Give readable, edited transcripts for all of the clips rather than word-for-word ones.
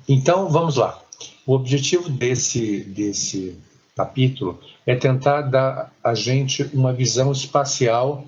Então, vamos lá. O objetivo desse capítulo é tentar dar a gente uma visão espacial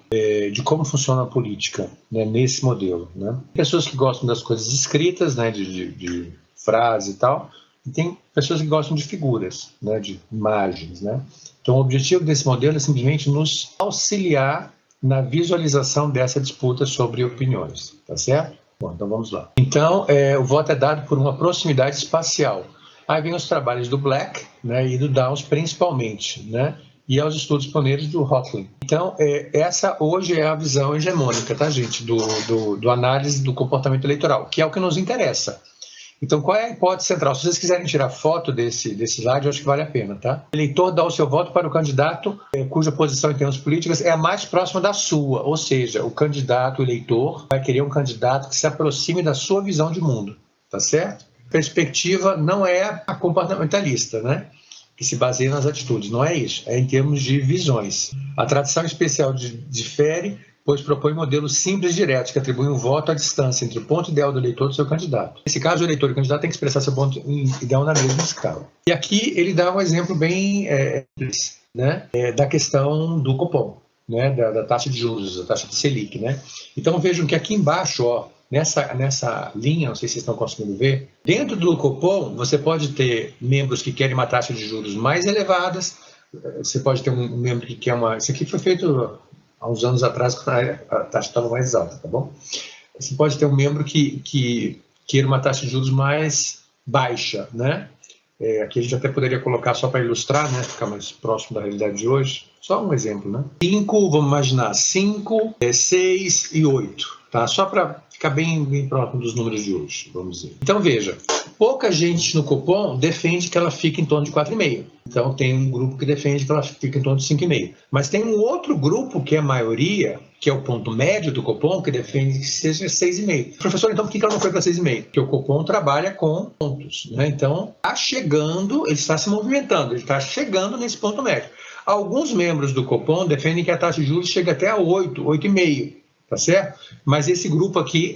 de como funciona a política, né, nesse modelo, né? Pessoas que gostam das coisas escritas, né, de frase e tal, e tem pessoas que gostam de figuras, né, de imagens, né? Então, o objetivo desse modelo é simplesmente nos auxiliar na visualização dessa disputa sobre opiniões, tá certo? Bom, então vamos lá. Então, o voto é dado por uma proximidade espacial. Aí vem os trabalhos do Black, né, e do Downs principalmente, né, e aos estudos pioneiros do Hotley. Então, essa hoje é a visão hegemônica, tá, gente, do análise do comportamento eleitoral, que é o que nos interessa. Então, qual é a hipótese central? Se vocês quiserem tirar foto desse slide, eu acho que vale a pena, tá? O eleitor dá o seu voto para o candidato cuja posição em termos políticos é a mais próxima da sua, ou seja, o candidato, o eleitor, vai querer um candidato que se aproxime da sua visão de mundo, tá certo? Perspectiva não é a comportamentalista, né? Que se baseia nas atitudes, não é isso, é em termos de visões. A tradição especial difere, pois propõe modelos simples e diretos que atribuem o voto à distância entre o ponto ideal do eleitor e do seu candidato. Nesse caso, o eleitor e o candidato têm que expressar seu ponto ideal na mesma escala. E aqui ele dá um exemplo bem né, da questão do cupom, né, da taxa de juros, da taxa de Selic, né? Então vejam que aqui embaixo, ó, nessa linha, não sei se vocês estão conseguindo ver, dentro do cupom você pode ter membros que querem uma taxa de juros mais elevadas, você pode ter um membro que quer uma... Isso aqui foi feito há uns anos atrás, quando a taxa estava mais alta, tá bom? Você pode ter um membro que queira uma taxa de juros mais baixa, né? Aqui a gente até poderia colocar só para ilustrar, né? Ficar mais próximo da realidade de hoje. Só um exemplo, né? 5, vamos imaginar, 5, 6 e 8, tá? Só para ficar bem próximo dos números de hoje, vamos dizer. Então, veja, pouca gente no cupom defende que ela fique em torno de 4,5. Então, tem um grupo que defende que ela fique em torno de 5,5. Mas tem um outro grupo, que é a maioria, que é o ponto médio do cupom, que defende que seja 6,5. Professor, então por que ela não foi para 6,5? Porque o cupom trabalha com pontos, né? Então, está chegando, ele está se movimentando, ele está chegando nesse ponto médio. Alguns membros do cupom defendem que a taxa de juros chega até a 8, 8,5, tá certo? Mas esse grupo aqui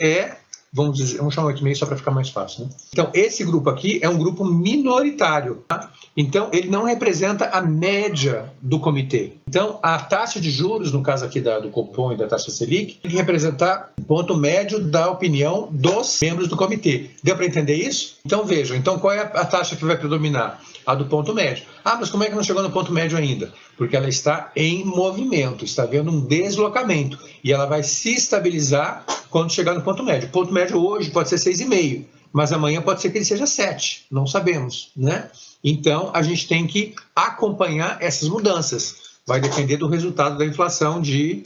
vamos chamar 8,5 só para ficar mais fácil, né? Então, esse grupo aqui é um grupo minoritário, tá? Então, ele não representa a média do comitê. Então, a taxa de juros, no caso aqui do cupom e da taxa Selic, tem que representar o ponto médio da opinião dos membros do comitê. Deu para entender isso? Então, vejam, então qual é a taxa que vai predominar? A do ponto médio. Ah, mas como é que não chegou no ponto médio ainda? Porque ela está em movimento, está havendo um deslocamento, e ela vai se estabilizar quando chegar no ponto médio. O ponto médio hoje pode ser 6,5, mas amanhã pode ser que ele seja 7, não sabemos, né? Então, a gente tem que acompanhar essas mudanças. Vai depender do resultado da inflação de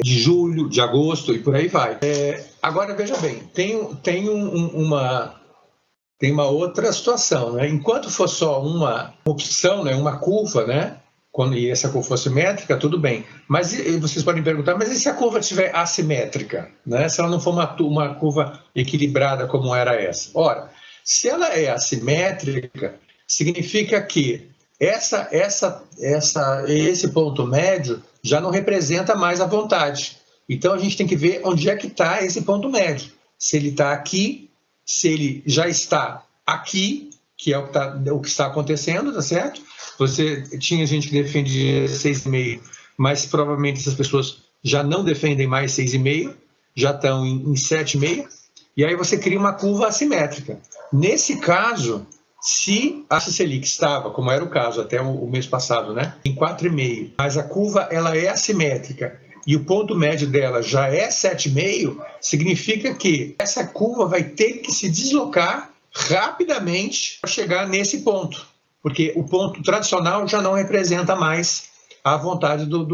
julho, de agosto e por aí vai. Agora, veja bem, tem uma outra situação, né? Enquanto for só uma opção, né, uma curva, né? E essa curva for simétrica, tudo bem. Mas vocês podem perguntar, mas e se a curva estiver assimétrica? Né? Se ela não for uma curva equilibrada como era essa? Ora, se ela é assimétrica, significa que esse ponto médio já não representa mais a vontade. Então, a gente tem que ver onde é que está esse ponto médio. Se ele está aqui, se ele já está aqui, que é o que está acontecendo, tá certo? Você tinha gente que defende 6,5, mas provavelmente essas pessoas já não defendem mais 6,5, já estão em 7,5, e aí você cria uma curva assimétrica. Nesse caso, se a Selic estava, como era o caso até o mês passado, né, em 4,5, mas a curva ela é assimétrica e o ponto médio dela já é 7,5, significa que essa curva vai ter que se deslocar rapidamente para chegar nesse ponto, porque o ponto tradicional já não representa mais a vontade do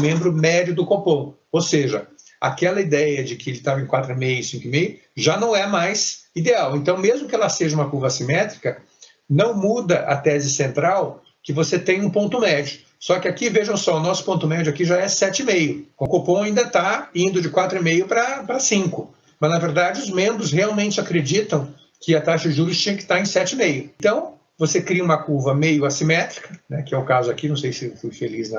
membro médio do cupom. Ou seja, aquela ideia de que ele estava em 4,5, 5,5, já não é mais ideal. Então, mesmo que ela seja uma curva assimétrica, não muda a tese central que você tem um ponto médio. Só que aqui, vejam só, o nosso ponto médio aqui já é 7,5. O cupom ainda está indo de 4,5 para 5. Mas, na verdade, os membros realmente acreditam que a taxa de juros tinha que estar em 7,5. Então, você cria uma curva meio assimétrica, né, que é o caso aqui, não sei se eu fui feliz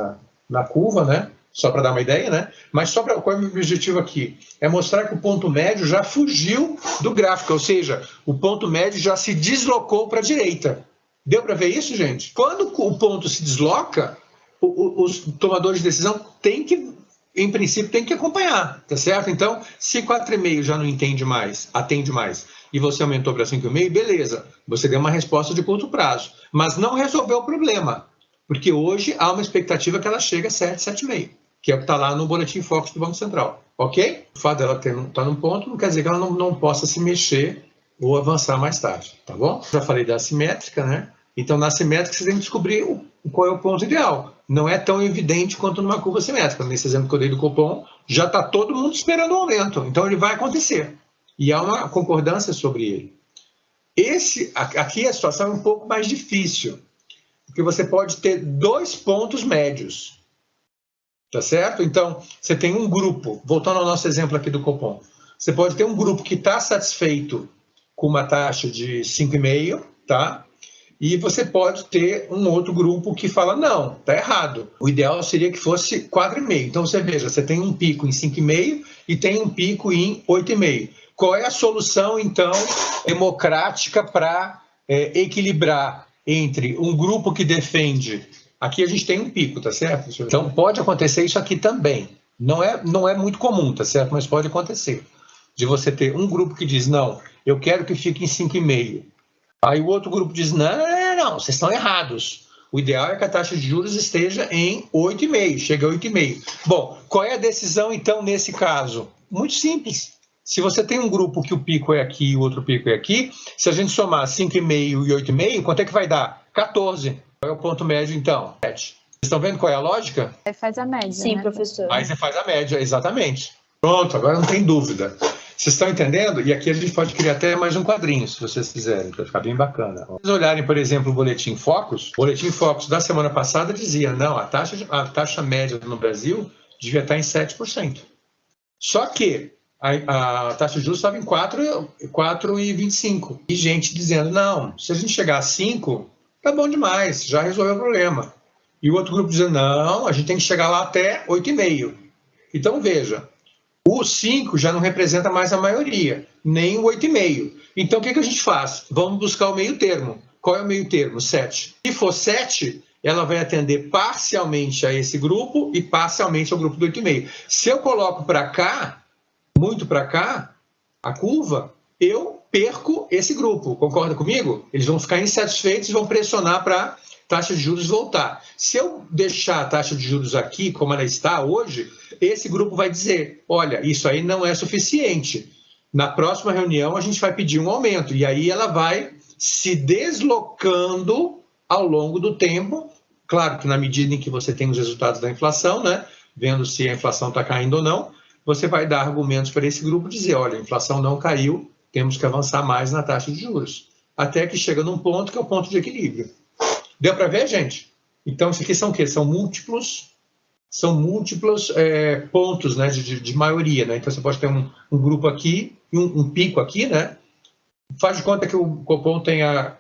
na curva, né? só para dar uma ideia, né? Mas qual é o meu objetivo aqui? É mostrar que o ponto médio já fugiu do gráfico, ou seja, o ponto médio já se deslocou para a direita. Deu para ver isso, gente? Quando o ponto se desloca, os tomadores de decisão têm que, em princípio, tem que acompanhar, tá certo? Então, se 4,5 já não atende mais, e você aumentou para 5,5, beleza, você deu uma resposta de curto prazo, mas não resolveu o problema, porque hoje há uma expectativa que ela chegue a 7, 7,5, que é o que está lá no Boletim Focus do Banco Central, ok? O fato dela estar num ponto não quer dizer que ela não possa se mexer ou avançar mais tarde, tá bom? Já falei da assimétrica, né? Então, na assimétrica, você tem que descobrir qual é o ponto ideal. Não é tão evidente quanto numa curva simétrica. Nesse exemplo que eu dei do Copom, já está todo mundo esperando o aumento. Então, ele vai acontecer. E há uma concordância sobre ele. Aqui a situação é um pouco mais difícil, porque você pode ter 2 pontos médios. Tá certo? Então, você tem um grupo, voltando ao nosso exemplo aqui do Copom, você pode ter um grupo que está satisfeito com uma taxa de 5,5, tá? E você pode ter um outro grupo que fala, não, está errado. O ideal seria que fosse 4,5. Então, você veja, você tem um pico em 5,5 e tem um pico em 8,5. Qual é a solução, então, democrática para equilibrar entre um grupo que defende... Aqui a gente tem um pico, tá certo? Então, pode acontecer isso aqui também. Não é muito comum, tá certo? Mas pode acontecer. De você ter um grupo que diz, não, eu quero que fique em 5,5. Aí o outro grupo diz, não, vocês estão errados. O ideal é que a taxa de juros esteja em 8,5, chega a 8,5. Bom, qual é a decisão, então, nesse caso? Muito simples. Se você tem um grupo que o pico é aqui e o outro pico é aqui, se a gente somar 5,5 e 8,5, quanto é que vai dar? 14. Qual é o ponto médio, então? 7. Vocês estão vendo qual é a lógica? Aí faz a média, Sim, né? professor. Aí você faz a média, exatamente. Pronto, agora não tem dúvida. Vocês estão entendendo? E aqui a gente pode criar até mais um quadrinho, se vocês quiserem, para ficar bem bacana. Se vocês olharem, por exemplo, o Boletim Focus da semana passada dizia, não, a taxa média no Brasil devia estar em 7%. Só que a taxa de juros estava em 4,25. E gente dizendo, não, se a gente chegar a 5, tá bom demais, já resolveu o problema. E o outro grupo dizendo, não, a gente tem que chegar lá até 8,5. Então, veja, o 5 já não representa mais a maioria, nem o 8,5. Então, o que a gente faz? Vamos buscar o meio termo. Qual é o meio termo? 7. Se for 7, ela vai atender parcialmente a esse grupo e parcialmente ao grupo do 8,5. Se eu coloco para cá, muito para cá, a curva, eu perco esse grupo. Concorda comigo? Eles vão ficar insatisfeitos e vão pressionar para a taxa de juros voltar. Se eu deixar a taxa de juros aqui, como ela está hoje, esse grupo vai dizer, olha, isso aí não é suficiente. Na próxima reunião, a gente vai pedir um aumento. E aí ela vai se deslocando ao longo do tempo. Claro que na medida em que você tem os resultados da inflação, né, vendo se a inflação está caindo ou não, você vai dar argumentos para esse grupo dizer, olha, a inflação não caiu, temos que avançar mais na taxa de juros. Até que chega num ponto que é o ponto de equilíbrio. Deu para ver, gente? Então, isso aqui são o quê? São múltiplos pontos, né, de maioria. Né? Então, você pode ter um grupo aqui e um pico aqui, né? Faz de conta que o Copom tenha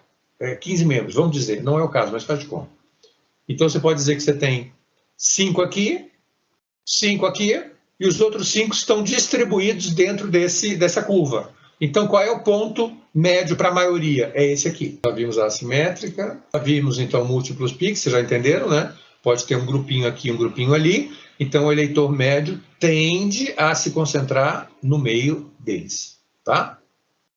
15 membros, vamos dizer. Não é o caso, mas faz de conta. Então, você pode dizer que você tem 5 aqui, 5 aqui, e os outros 5 estão distribuídos dentro dessa curva. Então, qual é o ponto médio para a maioria? É esse aqui. Já vimos a assimétrica, já vimos, então, múltiplos picos, vocês já entenderam, né? Pode ter um grupinho aqui, um grupinho ali. Então, o eleitor médio tende a se concentrar no meio deles, tá?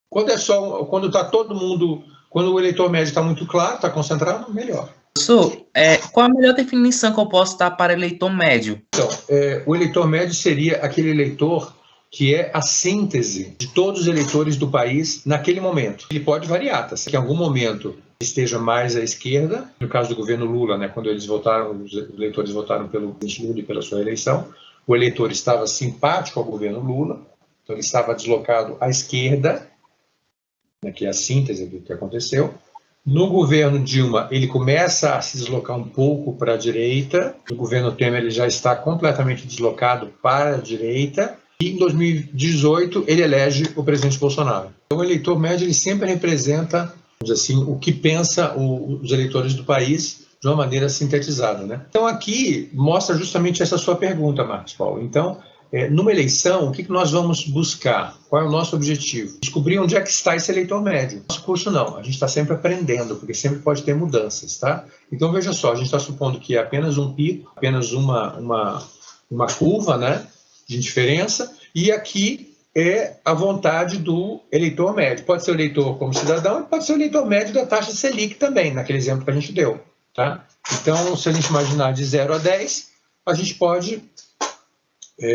Quando está todo mundo, quando o eleitor médio está muito claro, está concentrado, melhor. Professor, qual a melhor definição que eu posso dar para eleitor médio? Então, o eleitor médio seria aquele eleitor que é a síntese de todos os eleitores do país naquele momento. Ele pode variar, tá? Se em algum momento esteja mais à esquerda, no caso do governo Lula, né, quando eles votaram, os eleitores votaram pelo presidente Lula e pela sua eleição, o eleitor estava simpático ao governo Lula, então ele estava deslocado à esquerda, né, que é a síntese do que aconteceu. No governo Dilma, ele começa a se deslocar um pouco para a direita, no governo Temer ele já está completamente deslocado para a direita, e em 2018 ele elege o presidente Bolsonaro. Então, o eleitor médio ele sempre representa, vamos dizer assim, o que pensa os eleitores do país de uma maneira sintetizada, né? Então, aqui mostra justamente essa sua pergunta, Marcos Paulo. Então, numa eleição, o que nós vamos buscar? Qual é o nosso objetivo? Descobrir onde é que está esse eleitor médio. Nosso curso não, a gente está sempre aprendendo, porque sempre pode ter mudanças, tá? Então, veja só, a gente está supondo que é apenas um pico, apenas uma curva, né, de diferença, e aqui é a vontade do eleitor médio. Pode ser o eleitor como cidadão, pode ser o eleitor médio da taxa Selic também, naquele exemplo que a gente deu, tá? Então, se a gente imaginar de 0 a 10, a gente pode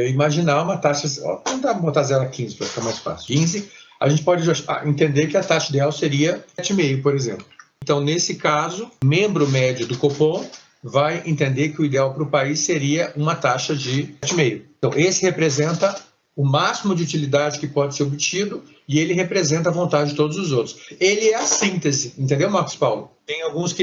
imaginar uma taxa, vamos botar 0 a 15 para ficar mais fácil. 15, a gente pode entender que a taxa ideal seria 7,5, por exemplo. Então, nesse caso, o membro médio do Copom vai entender que o ideal para o país seria uma taxa de 7,5. Então, esse representa o máximo de utilidade que pode ser obtido e ele representa a vontade de todos os outros. Ele é a síntese, entendeu, Marcos Paulo? Tem alguns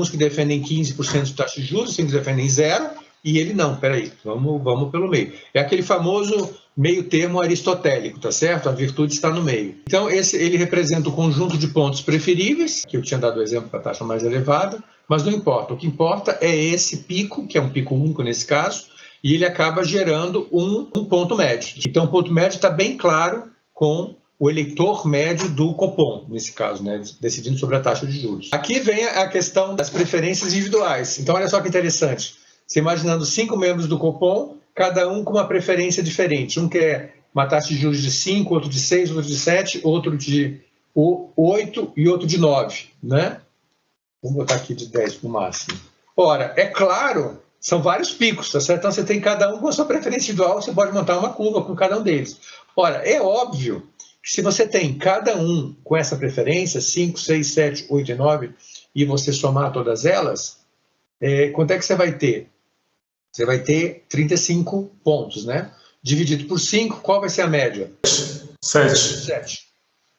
que defendem 15% de taxa de juros, tem que defendem zero, e ele não, peraí, vamos pelo meio. É aquele famoso meio termo aristotélico, tá certo? A virtude está no meio. Então, ele representa o conjunto de pontos preferíveis, que eu tinha dado o exemplo para a taxa mais elevada, mas não importa. O que importa é esse pico, que é um pico único nesse caso, e ele acaba gerando um ponto médio. Então, o ponto médio está bem claro com o eleitor médio do Copom, nesse caso, né, decidindo sobre a taxa de juros. Aqui vem a questão das preferências individuais. Então, olha só que interessante. Você imaginando 5 membros do Copom, cada um com uma preferência diferente. Um quer uma taxa de juros de 5, outro de 6, outro de 7, outro de 8 e outro de 9, né? Vamos botar aqui de 10 no máximo. Ora, é claro, são vários picos, tá certo? Então você tem cada um com a sua preferência individual, você pode montar uma curva com cada um deles. Ora, é óbvio que se você tem cada um com essa preferência, 5, 6, 7, 8 e 9, e você somar todas elas, quanto é que você vai ter? Você vai ter 35 pontos, né? Dividido por 5, qual vai ser a média? 7.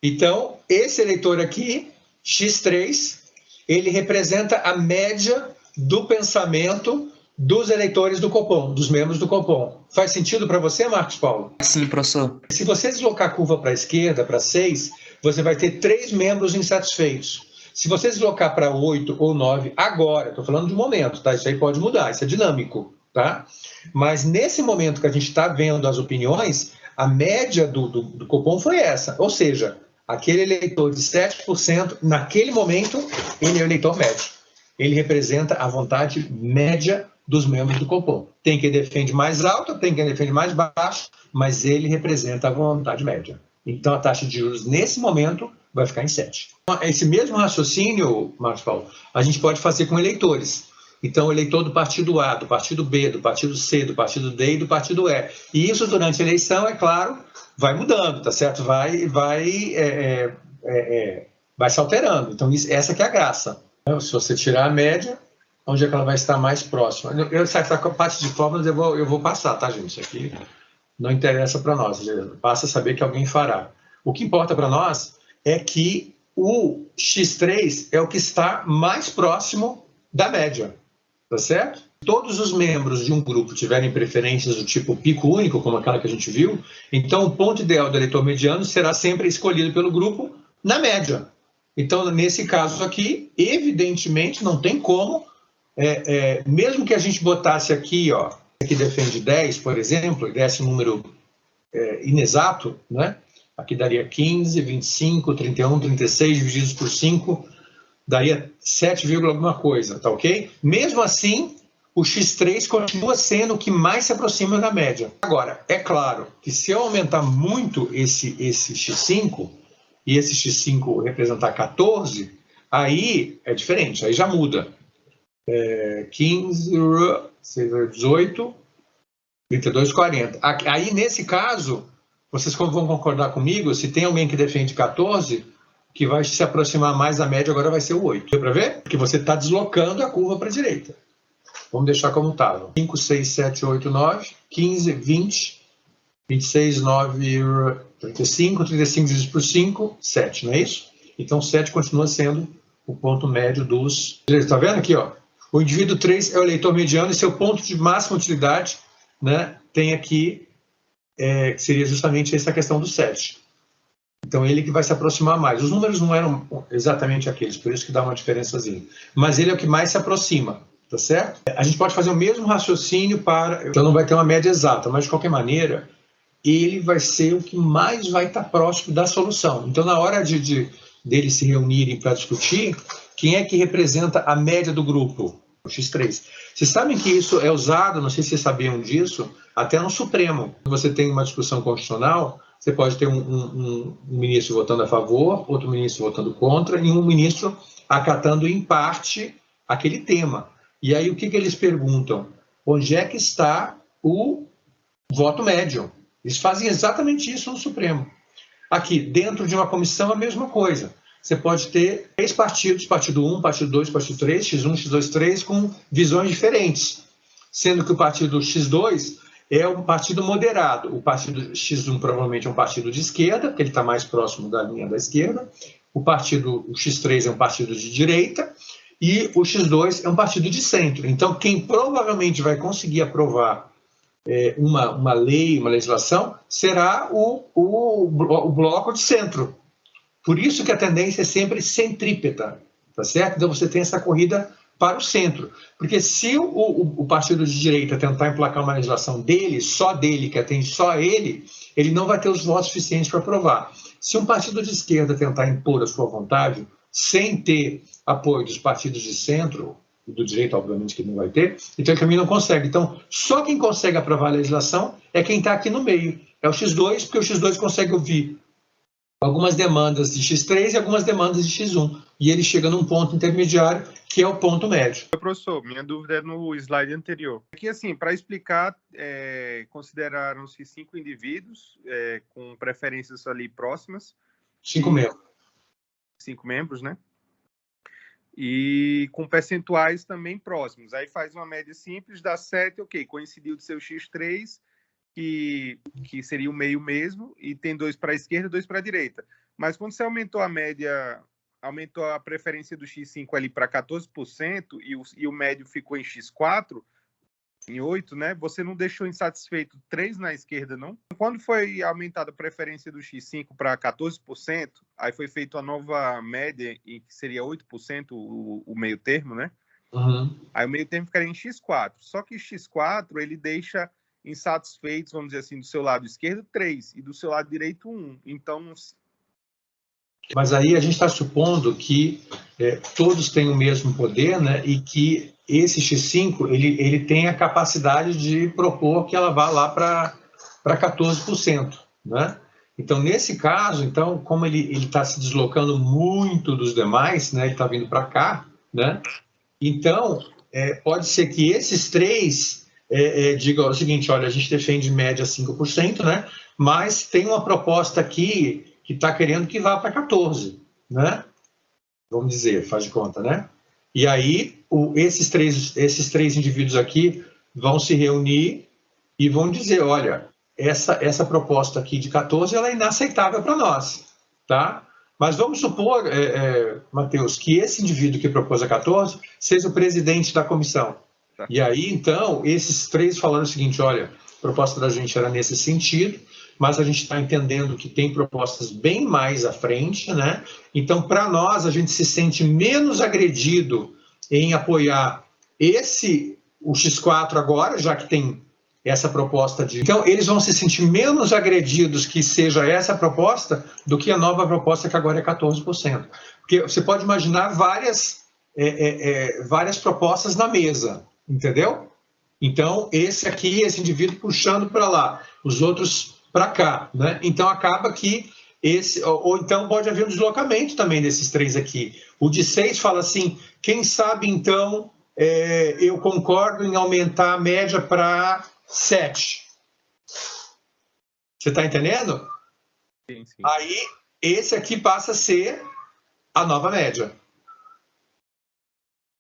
Então, esse eleitor aqui, X3, ele representa a média do pensamento dos eleitores do Copom, dos membros do Copom. Faz sentido para você, Marcos Paulo? Sim, professor. Se você deslocar a curva para a esquerda, para 6, você vai ter 3 membros insatisfeitos. Se você deslocar para 8 ou 9 agora, estou falando de momento, tá? Isso aí pode mudar, isso é dinâmico, tá? Mas nesse momento que a gente está vendo as opiniões, a média do Copom foi essa. Ou seja, aquele eleitor de 7%, naquele momento, ele é o eleitor médio. Ele representa a vontade média dos membros do Copom. Tem quem defende mais alto, tem quem defende mais baixo, mas ele representa a vontade média. Então, a taxa de juros, nesse momento, vai ficar em 7. Esse mesmo raciocínio, Marcos Paulo, a gente pode fazer com eleitores. Então, o eleitor do partido A, do partido B, do partido C, do partido D e do partido E. E isso, durante a eleição, é claro, vai mudando, tá certo? Vai se alterando. Então, essa que é a graça. Se você tirar a média, onde é que ela vai estar mais próxima? Essa parte de fórmulas eu vou passar, tá, gente? Isso aqui não interessa para nós. Basta saber que alguém fará. O que importa para nós é que o X3 é o que está mais próximo da média, tá certo? Todos os membros de um grupo tiverem preferências do tipo pico único, como aquela que a gente viu, então o ponto ideal do eleitor mediano será sempre escolhido pelo grupo na média. Então, nesse caso aqui, evidentemente, não tem como, mesmo que a gente botasse aqui, ó, que defende 10, por exemplo, e desse um número inexato, né? Aqui daria 15, 25, 31, 36, divididos por 5, daria 7, alguma coisa, tá ok? Mesmo assim, o X3 continua sendo o que mais se aproxima da média. Agora, é claro que se eu aumentar muito esse X5, e esse X5 representar 14, aí é diferente, aí já muda. 15, 18, 32, 40. Aí, nesse caso, vocês vão concordar comigo, se tem alguém que defende 14, que vai se aproximar mais da média, agora vai ser o 8. Deu para ver? Porque você está deslocando a curva para a direita. Vamos deixar como estava. 5, 6, 7, 8, 9, 15, 20, 26, 9, 35, 35 divididos por 5, 7, não é isso? Então, 7 continua sendo o ponto médio dos... Está vendo aqui, ó? O indivíduo 3 é o eleitor mediano e seu ponto de máxima utilidade, né, tem aqui, que seria justamente essa questão do 7. Então, ele que vai se aproximar mais. Os números não eram exatamente aqueles, por isso que dá uma diferençazinha. Mas ele é o que mais se aproxima, tá certo? A gente pode fazer o mesmo raciocínio para... Então, não vai ter uma média exata, mas, de qualquer maneira, ele vai ser o que mais vai estar próximo da solução. Então, na hora deles se reunirem para discutir, quem é que representa a média do grupo? O X3. Vocês sabem que isso é usado, não sei se vocês sabiam disso, até no Supremo. Quando você tem uma discussão constitucional, você pode ter um ministro votando a favor, outro ministro votando contra, e um ministro acatando em parte aquele tema. E aí o que eles perguntam? Onde é que está o voto médio? Eles fazem exatamente isso no Supremo. Aqui, dentro de uma comissão, a mesma coisa. Você pode ter 3 partidos, partido 1, partido 2, partido 3, X1, X2, 3, com visões diferentes. Sendo que o partido X2 é um partido moderado. O partido X1 provavelmente é um partido de esquerda, porque ele está mais próximo da linha da esquerda. O X3 é um partido de direita. E o X2 é um partido de centro. Então, quem provavelmente vai conseguir aprovar uma lei, uma legislação, será o bloco de centro. Por isso que a tendência é sempre centrípeta, tá certo? Então você tem essa corrida para o centro. Porque se o partido de direita tentar emplacar uma legislação dele, que atende só a ele não vai ter os votos suficientes para aprovar. Se um partido de esquerda tentar impor a sua vontade, sem ter apoio dos partidos de centro, e do direito, obviamente, que não vai ter, então ele também não consegue. Então, só quem consegue aprovar a legislação é quem está aqui no meio. É o X2, porque o X2 consegue ouvir algumas demandas de X3 e algumas demandas de X1. E ele chega num ponto intermediário, que é o ponto médio. Professor, minha dúvida é no slide anterior. Aqui, assim, para explicar, consideraram-se 5 indivíduos com preferências ali próximas. 5 membros. 5 membros, né? E com percentuais também próximos. Aí faz uma média simples, dá 7, ok, coincidiu do seu X3, que seria o meio mesmo, e tem 2 para a esquerda e 2 para a direita. Mas quando você aumentou a média, aumentou a preferência do X5 ali para 14%, e o médio ficou em X4, em 8, né? Você não deixou insatisfeito 3 na esquerda, não? Quando foi aumentada a preferência do X5 para 14%, aí foi feita a nova média, em que seria 8% o meio termo, né? Uhum. Aí o meio termo ficaria em X4. Só que X4, ele deixa insatisfeitos, vamos dizer assim, do seu lado esquerdo, 3, e do seu lado direito, 1. Então... Mas aí a gente está supondo que todos têm o mesmo poder, né? E que esse X5 ele tem a capacidade de propor que ela vá lá para 14%, né? Então, nesse caso, então, como ele está se deslocando muito dos demais, né? Ele está vindo para cá, né? Então, pode ser que esses 3 digam o seguinte: olha, a gente defende em média 5%, né? Mas tem uma proposta aqui que está querendo que vá para 14%, né? Vamos dizer, faz de conta, né? E aí, esses três indivíduos aqui vão se reunir e vão dizer: olha, essa proposta aqui de 14 ela é inaceitável para nós, tá? Mas vamos supor, Matheus, que esse indivíduo que propôs a 14 seja o presidente da comissão. Tá. E aí, então, esses 3 falaram o seguinte: olha, a proposta da gente era nesse sentido, mas a gente está entendendo que tem propostas bem mais à frente, né? Então, para nós, a gente se sente menos agredido em apoiar o X4 agora, já que tem essa proposta de... Então, eles vão se sentir menos agredidos que seja essa proposta do que a nova proposta, que agora é 14%. Porque você pode imaginar várias propostas na mesa, entendeu? Então, esse indivíduo puxando para lá, os outros para cá, né? Então acaba que ou então pode haver um deslocamento também desses 3 aqui. O de 6 fala assim: quem sabe então eu concordo em aumentar a média para 7. Você está entendendo? Sim, sim. Aí esse aqui passa a ser a nova média,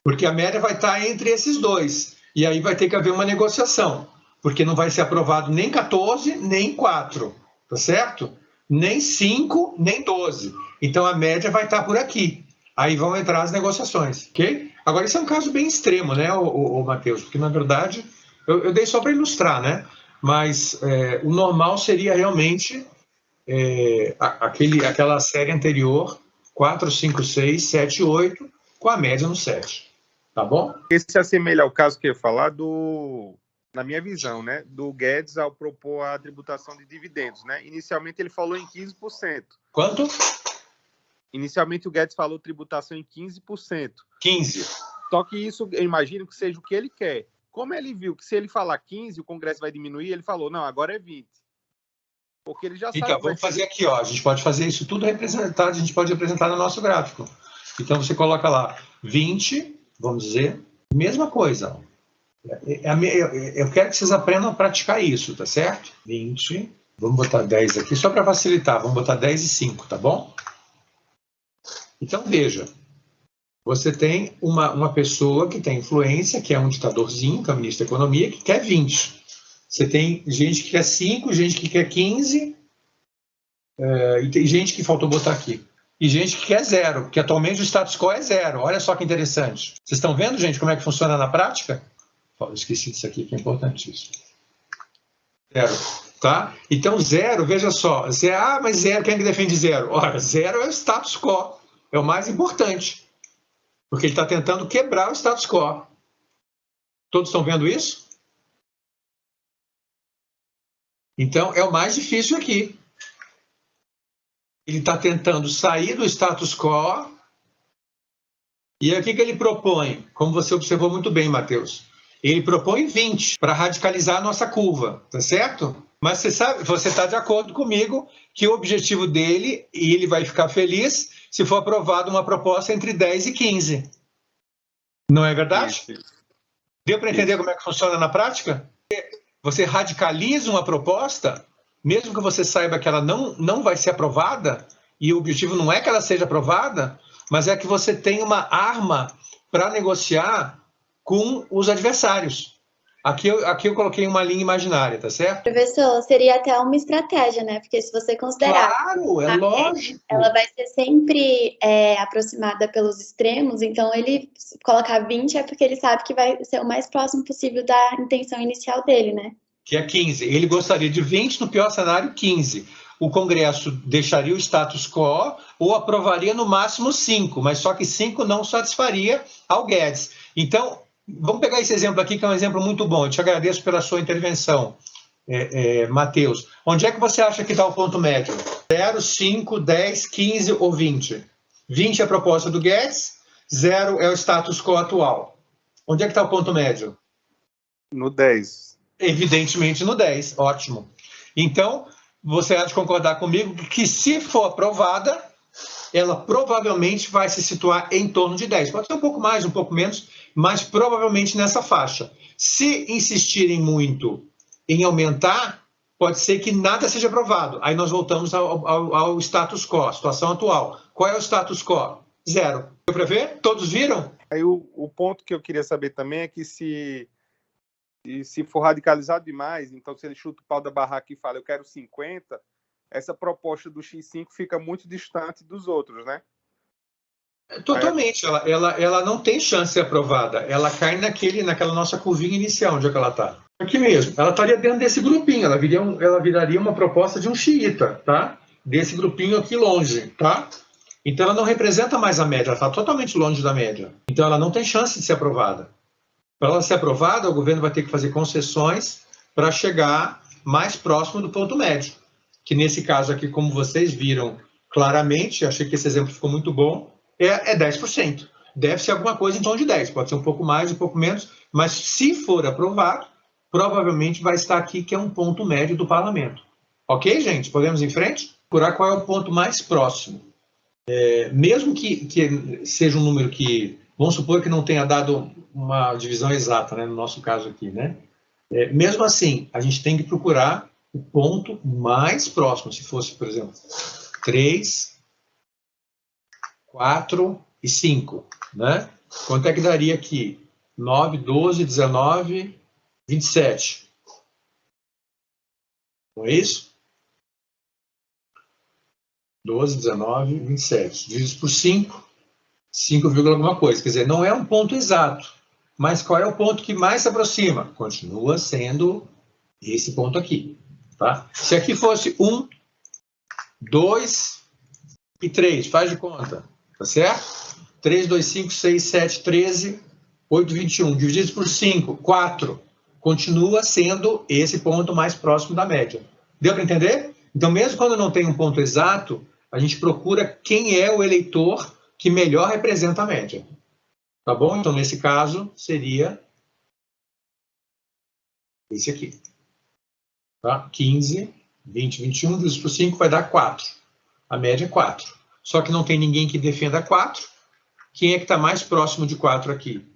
porque a média vai estar entre esses 2, e aí vai ter que haver uma negociação, porque não vai ser aprovado nem 14, nem 4, tá certo? Nem 5, nem 12. Então, a média vai estar por aqui. Aí vão entrar as negociações, ok? Agora, isso é um caso bem extremo, né, o Matheus? Porque, na verdade, eu dei só para ilustrar, né? Mas o normal seria realmente aquela série anterior, 4, 5, 6, 7, 8, com a média no 7. Tá bom? Esse se assemelha ao caso que eu ia falar na minha visão, né, do Guedes ao propor a tributação de dividendos, né? Inicialmente ele falou em 15%. Quanto? Inicialmente o Guedes falou tributação em 15%. 15. Só que isso, eu imagino que seja o que ele quer. Como ele viu que se ele falar 15, o Congresso vai diminuir, ele falou, não, agora é 20. Porque ele já sabe... Então, vamos fazer aqui, ó. A gente pode fazer isso tudo representado, a gente pode representar no nosso gráfico. Então, você coloca lá 20, vamos dizer, mesma coisa. Eu quero que vocês aprendam a praticar isso, tá certo? 20, vamos botar 10 aqui, só para facilitar, vamos botar 10 e 5, tá bom? Então, veja, você tem uma pessoa que tem influência, que é um ditadorzinho, que é o ministro da Economia, que quer 20. Você tem gente que quer 5, gente que quer 15, e tem gente que faltou botar aqui. E gente que quer 0, que atualmente o status quo é 0. Olha só que interessante. Vocês estão vendo, gente, como é que funciona na prática? Esqueci disso aqui, que é importantíssimo. 0, tá? Então, 0, veja só. Mas 0, quem é que defende 0? Ora, 0 é o status quo. É o mais importante. Porque ele está tentando quebrar o status quo. Todos estão vendo isso? Então, é o mais difícil aqui. Ele está tentando sair do status quo. E aí, o que ele propõe? Como você observou muito bem, Matheus. Ele propõe 20 para radicalizar a nossa curva, tá certo? Mas você está de acordo comigo que o objetivo dele, e ele vai ficar feliz se for aprovada uma proposta entre 10 e 15. Não é verdade? Isso. Deu para entender como é que funciona na prática? Você radicaliza uma proposta, mesmo que você saiba que ela não vai ser aprovada, e o objetivo não é que ela seja aprovada, mas é que você tem uma arma para negociar com os adversários. Aqui eu coloquei uma linha imaginária, tá certo? Professor, seria até uma estratégia, né? Porque se você considerar... Claro, é lógico. Ela vai ser sempre aproximada pelos extremos, então ele colocar 20 é porque ele sabe que vai ser o mais próximo possível da intenção inicial dele, né? Que é 15. Ele gostaria de 20, no pior cenário, 15. O Congresso deixaria o status quo ou aprovaria no máximo 5, mas só que 5 não satisfaria ao Guedes. Então, vamos pegar esse exemplo aqui, que é um exemplo muito bom. Eu te agradeço pela sua intervenção, Matheus. Onde é que você acha que está o ponto médio? 0, 5, 10, 15 ou 20? 20 é a proposta do Guedes, 0 é o status quo atual. Onde é que está o ponto médio? No 10. Evidentemente no 10, ótimo. Então, você há de concordar comigo que se for aprovada, ela provavelmente vai se situar em torno de 10. Pode ser um pouco mais, um pouco menos, mas provavelmente nessa faixa. Se insistirem muito em aumentar, pode ser que nada seja aprovado. Aí nós voltamos ao status quo, a situação atual. Qual é o status quo? 0. Deu para ver? Todos viram? Aí o ponto que eu queria saber também é que se for radicalizado demais, então se ele chuta o pau da barraca e fala eu quero 50, essa proposta do X5 fica muito distante dos outros, né? Totalmente. Ela não tem chance de ser aprovada. Ela cai naquela nossa curvinha inicial, onde é que ela está. Aqui mesmo. Ela estaria dentro desse grupinho. Ela viraria uma proposta de um xiita, tá? Desse grupinho aqui longe, tá? Então ela não representa mais a média. Ela está totalmente longe da média. Então ela não tem chance de ser aprovada. Para ela ser aprovada, o governo vai ter que fazer concessões para chegar mais próximo do ponto médio. Que nesse caso aqui, como vocês viram claramente, achei que esse exemplo ficou muito bom, é 10%. Deve ser alguma coisa em torno de 10%. Pode ser um pouco mais, um pouco menos, mas se for aprovado, provavelmente vai estar aqui, que é um ponto médio do parlamento. Ok, gente? Podemos ir em frente? Procurar qual é o ponto mais próximo. Mesmo que seja um número que, vamos supor que não tenha dado uma divisão exata, né, no nosso caso aqui, né? Mesmo assim, a gente tem que procurar o ponto mais próximo. Se fosse, por exemplo, 3, 4 e 5, né? Quanto é que daria aqui? 9, 12, 19, 27. Não é isso? 12, 19, 27. Dividido por 5, 5, alguma coisa. Quer dizer, não é um ponto exato. Mas qual é o ponto que mais se aproxima? Continua sendo esse ponto aqui. Tá? Se aqui fosse 1, 2 e 3. Faz de conta. Tá certo? 3, 2, 5, 6, 7, 13, 8, 21. Divididos por 5, 4. Continua sendo esse ponto mais próximo da média. Deu para entender? Então, mesmo quando não tem um ponto exato, a gente procura quem é o eleitor que melhor representa a média. Tá bom? Então, nesse caso, seria esse aqui. Tá? 15, 20, 21, divididos por 5 vai dar 4. A média é 4. Só que não tem ninguém que defenda 4. Quem é que está mais próximo de 4 aqui?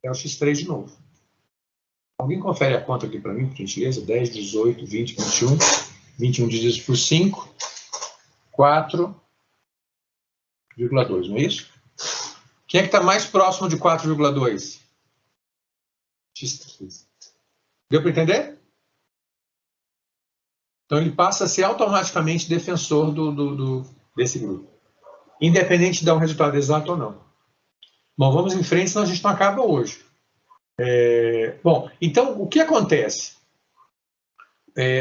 É o x3 de novo. Alguém confere a conta aqui para mim, por gentileza? 10, 18, 20, 21. 21 divididos por 5. 4,2, não é isso? Quem é que está mais próximo de 4,2? X3. Deu para entender? Então, ele passa a ser automaticamente defensor desse grupo. Independente de dar um resultado exato ou não. Bom, vamos em frente, senão a gente não acaba hoje. Bom, então, o que acontece?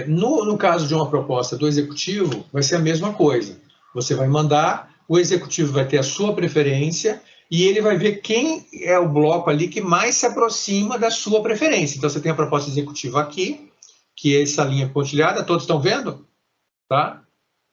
No caso de uma proposta do executivo, vai ser a mesma coisa. Você vai mandar, o executivo vai ter a sua preferência e ele vai ver quem é o bloco ali que mais se aproxima da sua preferência. Então, você tem a proposta executiva aqui, que é essa linha pontilhada, todos estão vendo? Tá?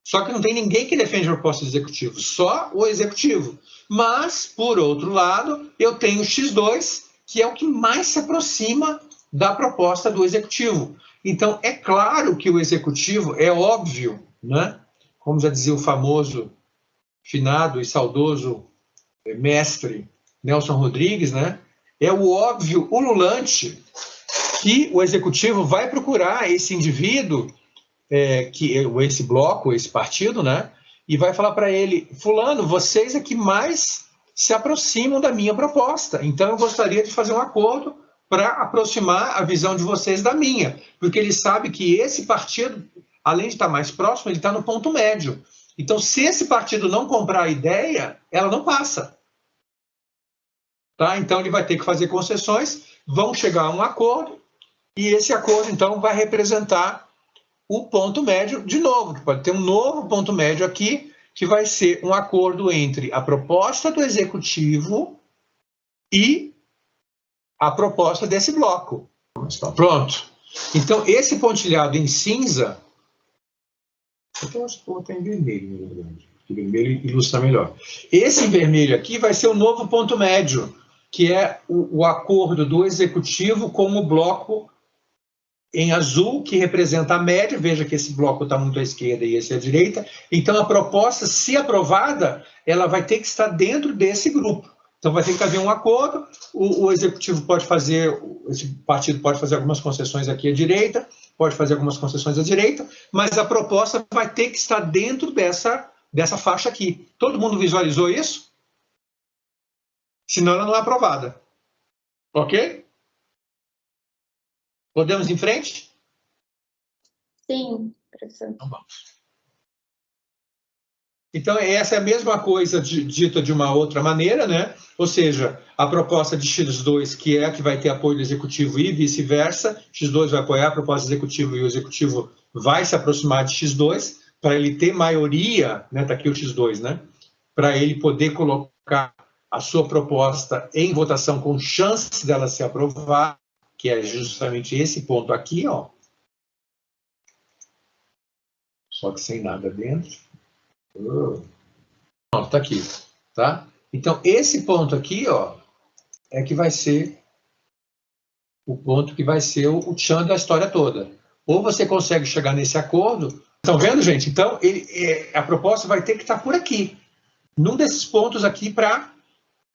Só que não tem ninguém que defende a proposta do executivo, só o executivo. Mas, por outro lado, eu tenho o X2, que é o que mais se aproxima da proposta do executivo. Então, é claro que o executivo, é óbvio, né? Como já dizia o famoso, finado e saudoso mestre Nelson Rodrigues, né? É o óbvio ululante que o executivo vai procurar esse indivíduo, esse bloco, esse partido, né? E vai falar para ele, fulano, vocês é que mais se aproximam da minha proposta. Então, eu gostaria de fazer um acordo para aproximar a visão de vocês da minha. Porque ele sabe que esse partido, além de estar mais próximo, ele está no ponto médio. Então, se esse partido não comprar a ideia, ela não passa. Tá? Então, ele vai ter que fazer concessões, vão chegar a um acordo, e esse acordo, então, vai representar o ponto médio de novo, que pode ter um novo ponto médio aqui, que vai ser um acordo entre a proposta do executivo e a proposta desse bloco. Pronto. Então, esse pontilhado em cinza, eu acho que vou botar em vermelho, na verdade, porque vermelho ilustra melhor. Esse em vermelho aqui vai ser o novo ponto médio, que é o acordo do executivo com o bloco em azul, que representa a média. Veja que esse bloco está muito à esquerda e esse à direita. Então, a proposta, se aprovada, ela vai ter que estar dentro desse grupo. Então, vai ter que haver um acordo, o executivo pode fazer, esse partido pode fazer algumas concessões aqui à direita, pode fazer algumas concessões à direita, mas a proposta vai ter que estar dentro dessa faixa aqui. Todo mundo visualizou isso? Senão, ela não é aprovada. Ok? Podemos ir em frente? Sim, professor. Então, vamos. Então, essa é a mesma coisa dita de uma outra maneira, né? Ou seja, a proposta de X2, que é a que vai ter apoio do executivo e vice-versa, X2 vai apoiar a proposta do executivo e o executivo vai se aproximar de X2, para ele ter maioria, né? Está aqui o X2, né? Para ele poder colocar a sua proposta em votação com chance dela se aprovar, que é justamente esse ponto aqui, ó. Só que sem nada dentro. Pronto, tá aqui, tá? Então, esse ponto aqui, ó, é que vai ser o ponto que vai ser o tchan da história toda. Ou você consegue chegar nesse acordo. Estão vendo, gente? Então, a proposta vai ter que estar por aqui, num desses pontos aqui, para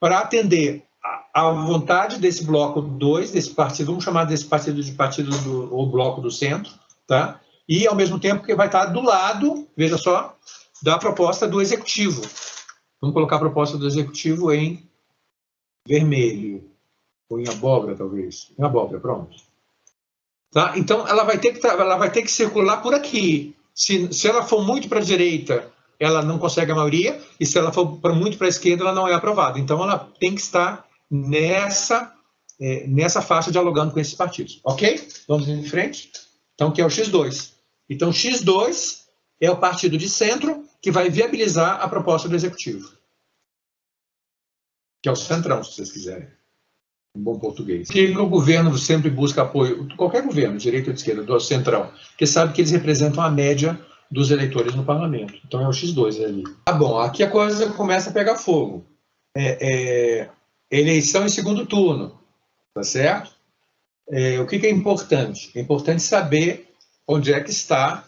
atender a vontade desse bloco 2, desse partido, vamos chamar desse partido de ou bloco do centro, tá? E, ao mesmo tempo, que vai estar do lado, veja só, da proposta do executivo. Vamos colocar a proposta do executivo em vermelho, ou em abóbora, talvez. Em abóbora, pronto. Tá? Então, ela vai ter que circular por aqui. Se ela for muito para a direita, ela não consegue a maioria, e se ela for muito para a esquerda, ela não é aprovada. Então, ela tem que estar nessa faixa dialogando com esses partidos. Ok? Vamos em frente? Então, que é o X2. Então, X2 é o partido de centro que vai viabilizar a proposta do executivo. Que é o centrão, se vocês quiserem. Em bom português. Que o governo sempre busca apoio, qualquer governo, direita ou de esquerda, do centrão, porque sabe que eles representam a média dos eleitores no parlamento. Então é o X2 ali. Tá bom, aqui a coisa começa a pegar fogo. Eleição em segundo turno, tá certo? O que é importante? É importante saber onde é que está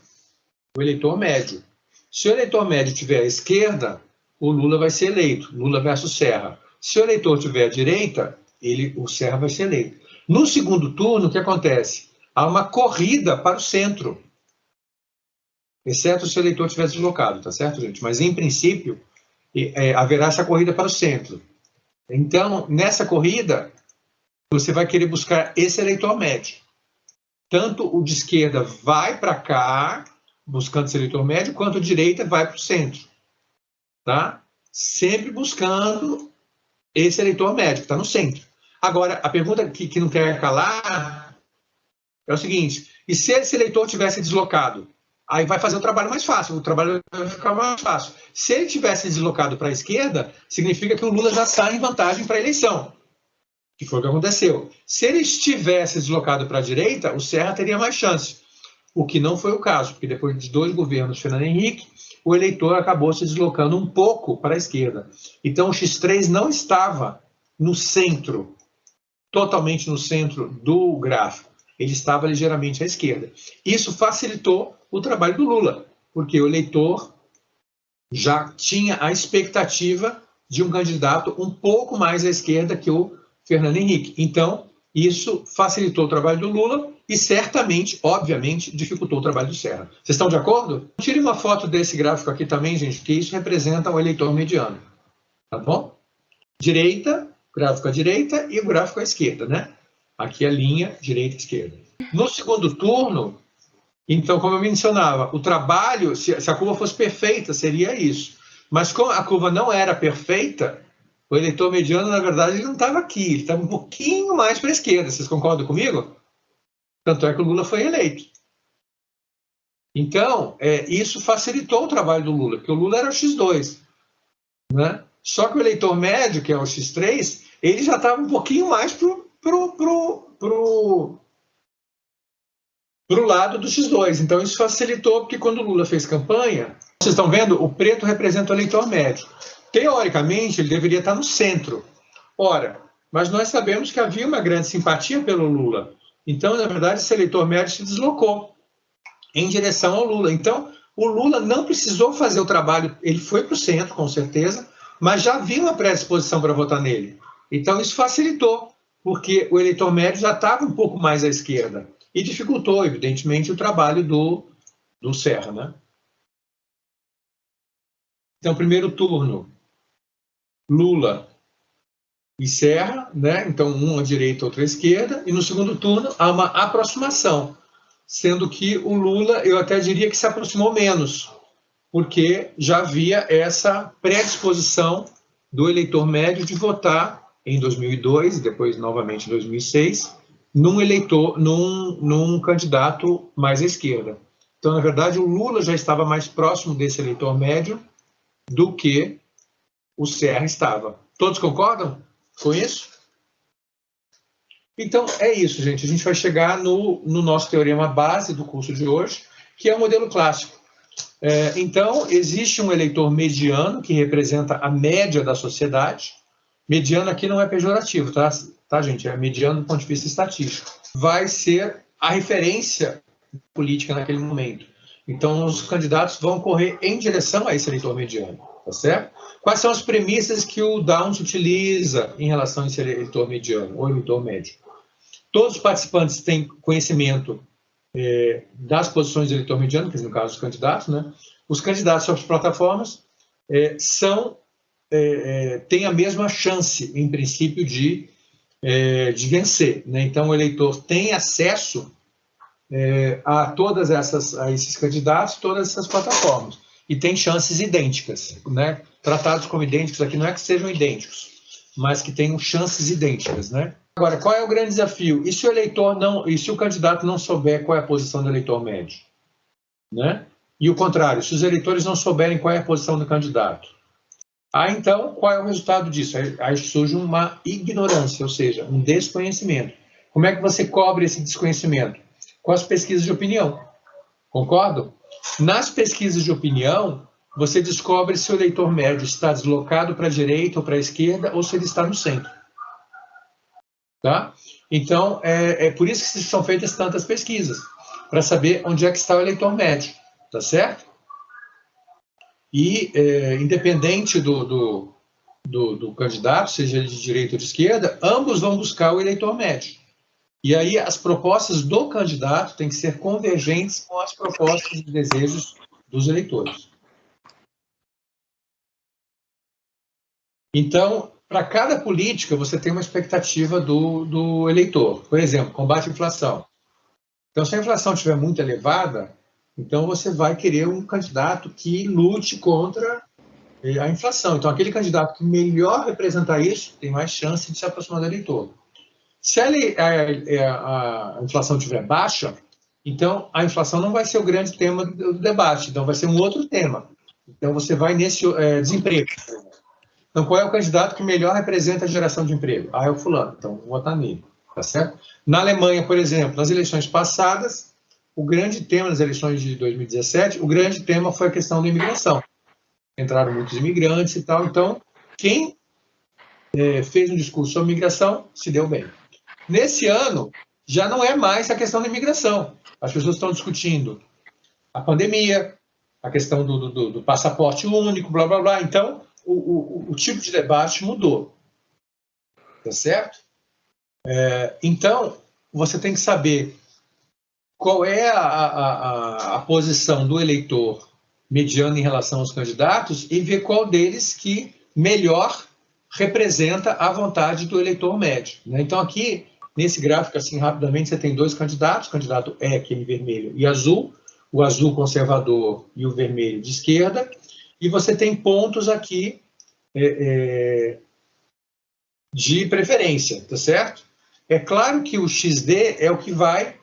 o eleitor médio. Se o eleitor médio tiver à esquerda, o Lula vai ser eleito, Lula versus Serra. Se o eleitor tiver à direita, o Serra vai ser eleito. No segundo turno, o que acontece? Há uma corrida para o centro, exceto se o eleitor estiver deslocado, tá certo, gente? Mas, em princípio, haverá essa corrida para o centro. Então, nessa corrida, você vai querer buscar esse eleitor médio. Tanto o de esquerda vai para cá, buscando esse eleitor médio, quanto o de direita vai para o centro. Tá? Sempre buscando esse eleitor médio, que está no centro. Agora, a pergunta que não quer calar é o seguinte: e se esse eleitor tivesse deslocado? Aí vai fazer o trabalho mais fácil, o trabalho vai ficar mais fácil. Se ele tivesse deslocado para a esquerda, significa que o Lula já está em vantagem para a eleição, que foi o que aconteceu. Se ele estivesse deslocado para a direita, o Serra teria mais chance, o que não foi o caso, porque depois de 2 governos Fernando Henrique, o eleitor acabou se deslocando um pouco para a esquerda. Então o X3 não estava no centro, totalmente no centro do gráfico, ele estava ligeiramente à esquerda. Isso facilitou o trabalho do Lula, porque o eleitor já tinha a expectativa de um candidato um pouco mais à esquerda que o Fernando Henrique. Então, isso facilitou o trabalho do Lula e certamente, obviamente, dificultou o trabalho do Serra. Vocês estão de acordo? Tire uma foto desse gráfico aqui também, gente, porque isso representa o eleitor mediano. Tá bom? Direita, gráfico à direita e o gráfico à esquerda, né? Aqui a linha direita-esquerda. No segundo turno, então, como eu mencionava, o trabalho, se a curva fosse perfeita, seria isso. Mas como a curva não era perfeita, o eleitor mediano, na verdade, ele não estava aqui, ele estava um pouquinho mais para a esquerda. Vocês concordam comigo? Tanto é que o Lula foi eleito. Então, isso facilitou o trabalho do Lula, porque o Lula era o X2. Né? Só que o eleitor médio, que é o X3, ele já estava um pouquinho mais pro lado do X2. Então, isso facilitou, porque quando o Lula fez campanha, vocês estão vendo, o preto representa o eleitor médio. Teoricamente, ele deveria estar no centro. Ora, mas nós sabemos que havia uma grande simpatia pelo Lula. Então, na verdade, esse eleitor médio se deslocou em direção ao Lula. Então, o Lula não precisou fazer o trabalho, ele foi para o centro, com certeza, mas já havia uma predisposição para votar nele. Então, isso facilitou, porque o eleitor médio já estava um pouco mais à esquerda. E dificultou, evidentemente, o trabalho do Serra. Né? Então, primeiro turno, Lula e Serra, né? Então um à direita, outro à esquerda, e no segundo turno há uma aproximação, sendo que o Lula, eu até diria que se aproximou menos, porque já havia essa predisposição do eleitor médio de votar em 2002, e depois novamente em 2006, num candidato mais à esquerda. Então, na verdade, o Lula já estava mais próximo desse eleitor médio do que o Serra estava. Todos concordam com isso? Então, é isso, gente. A gente vai chegar no nosso teorema base do curso de hoje, que é o modelo clássico. Então, existe um eleitor mediano, que representa a média da sociedade. Mediano aqui não é pejorativo, tá, gente? É mediano do ponto de vista estatístico. Vai ser a referência política naquele momento. Então, os candidatos vão correr em direção a esse eleitor mediano, tá certo? Quais são as premissas que o Downs utiliza em relação a esse eleitor mediano, ou eleitor médio? Todos os participantes têm conhecimento das posições do eleitor mediano, que no caso os candidatos, né? Os candidatos sobre as plataformas têm a mesma chance, em princípio, de vencer. Né? Então, o eleitor tem acesso a esses candidatos, todas essas plataformas, e tem chances idênticas, né? Tratados como idênticos aqui não é que sejam idênticos, mas que tenham chances idênticas, né? Agora, qual é o grande desafio? E se o candidato não souber qual é a posição do eleitor médio? Né? E o contrário, se os eleitores não souberem qual é a posição do candidato. Então, qual é o resultado disso? Aí surge uma ignorância, ou seja, um desconhecimento. Como é que você cobre esse desconhecimento? Com as pesquisas de opinião. Concordam? Nas pesquisas de opinião, você descobre se o eleitor médio está deslocado para a direita ou para a esquerda, ou se ele está no centro. Tá? Então, é por isso que são feitas tantas pesquisas, para saber onde é que está o eleitor médio, tá certo? E, independente do candidato, seja ele de direita ou de esquerda, ambos vão buscar o eleitor médio. E aí as propostas do candidato têm que ser convergentes com as propostas e desejos dos eleitores. Então, para cada política, você tem uma expectativa do eleitor. Por exemplo, combate à inflação. Então, se a inflação estiver muito elevada, então você vai querer um candidato que lute contra a inflação. Então, aquele candidato que melhor representar isso tem mais chance de se aproximar do eleitor. Se a inflação estiver baixa, então a inflação não vai ser o grande tema do debate, então vai ser um outro tema. Então, você vai nesse desemprego. Então, qual é o candidato que melhor representa a geração de emprego? É o fulano, então vou votar nele, tá certo? Na Alemanha, por exemplo, nas eleições passadas, o grande tema das eleições de 2017, o grande tema foi a questão da imigração. Entraram muitos imigrantes e tal, então quem fez um discurso sobre imigração se deu bem. Nesse ano, já não é mais a questão da imigração. As pessoas estão discutindo a pandemia, a questão do passaporte único, blá, blá, blá. Então, o tipo de debate mudou. Tá certo? Então, você tem que saber qual é a posição do eleitor mediano em relação aos candidatos e ver qual deles que melhor representa a vontade do eleitor médio. Né? Então, aqui, nesse gráfico, assim, rapidamente, você tem dois candidatos, o candidato que é em vermelho e azul, o azul conservador e o vermelho de esquerda, e você tem pontos aqui de preferência, tá certo? É claro que o XD é o que vai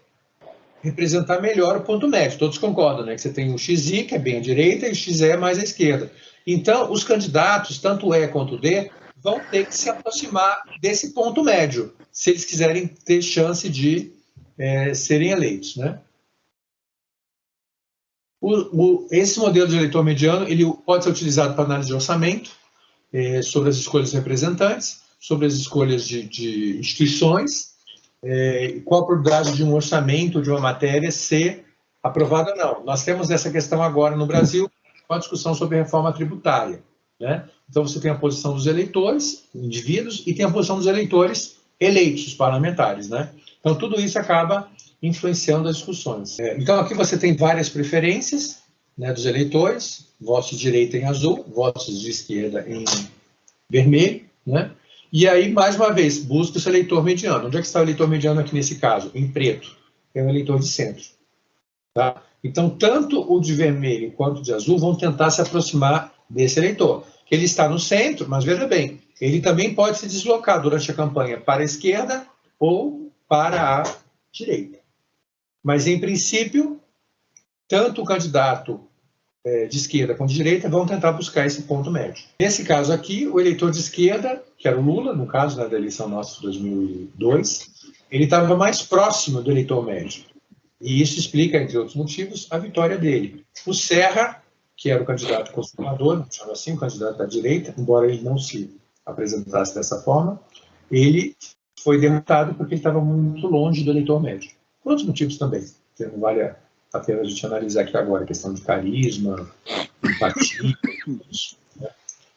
representar melhor o ponto médio, todos concordam, né? Que você tem o XI, que é bem à direita, e o XE é mais à esquerda. Então, os candidatos, tanto o E quanto o D, vão ter que se aproximar desse ponto médio, se eles quiserem ter chance de serem eleitos, né? Esse modelo de eleitor mediano ele pode ser utilizado para análise de orçamento, sobre as escolhas de representantes, sobre as escolhas de instituições, qual a probabilidade de um orçamento de uma matéria ser aprovada ou não. Nós temos essa questão agora no Brasil, com a discussão sobre a reforma tributária. Né? Então, você tem a posição dos eleitores, indivíduos, e tem a posição dos eleitores eleitos, os parlamentares. Né? Então, tudo isso acaba influenciando as discussões. Então, aqui você tem várias preferências, né, dos eleitores, votos de direita em azul, votos de esquerda em vermelho, né? E aí, mais uma vez, busca esse eleitor mediano. Onde é que está o eleitor mediano aqui nesse caso? Em preto. É o eleitor de centro. Tá? Então, tanto o de vermelho quanto o de azul vão tentar se aproximar desse eleitor. Ele está no centro, mas veja bem, ele também pode se deslocar durante a campanha para a esquerda ou para a direita. Mas, em princípio, tanto o candidato de esquerda quanto de direita vão tentar buscar esse ponto médio. Nesse caso aqui, o eleitor de esquerda, que era o Lula, no caso da eleição nossa de 2002, ele estava mais próximo do eleitor médio. E isso explica, entre outros motivos, a vitória dele. O Serra, que era o candidato conservador, chama assim, o candidato da direita, embora ele não se apresentasse dessa forma, ele foi derrotado porque ele estava muito longe do eleitor médio. Por outros motivos também, que não vale a pena a gente analisar aqui agora, a questão de carisma, empatia, isso, né?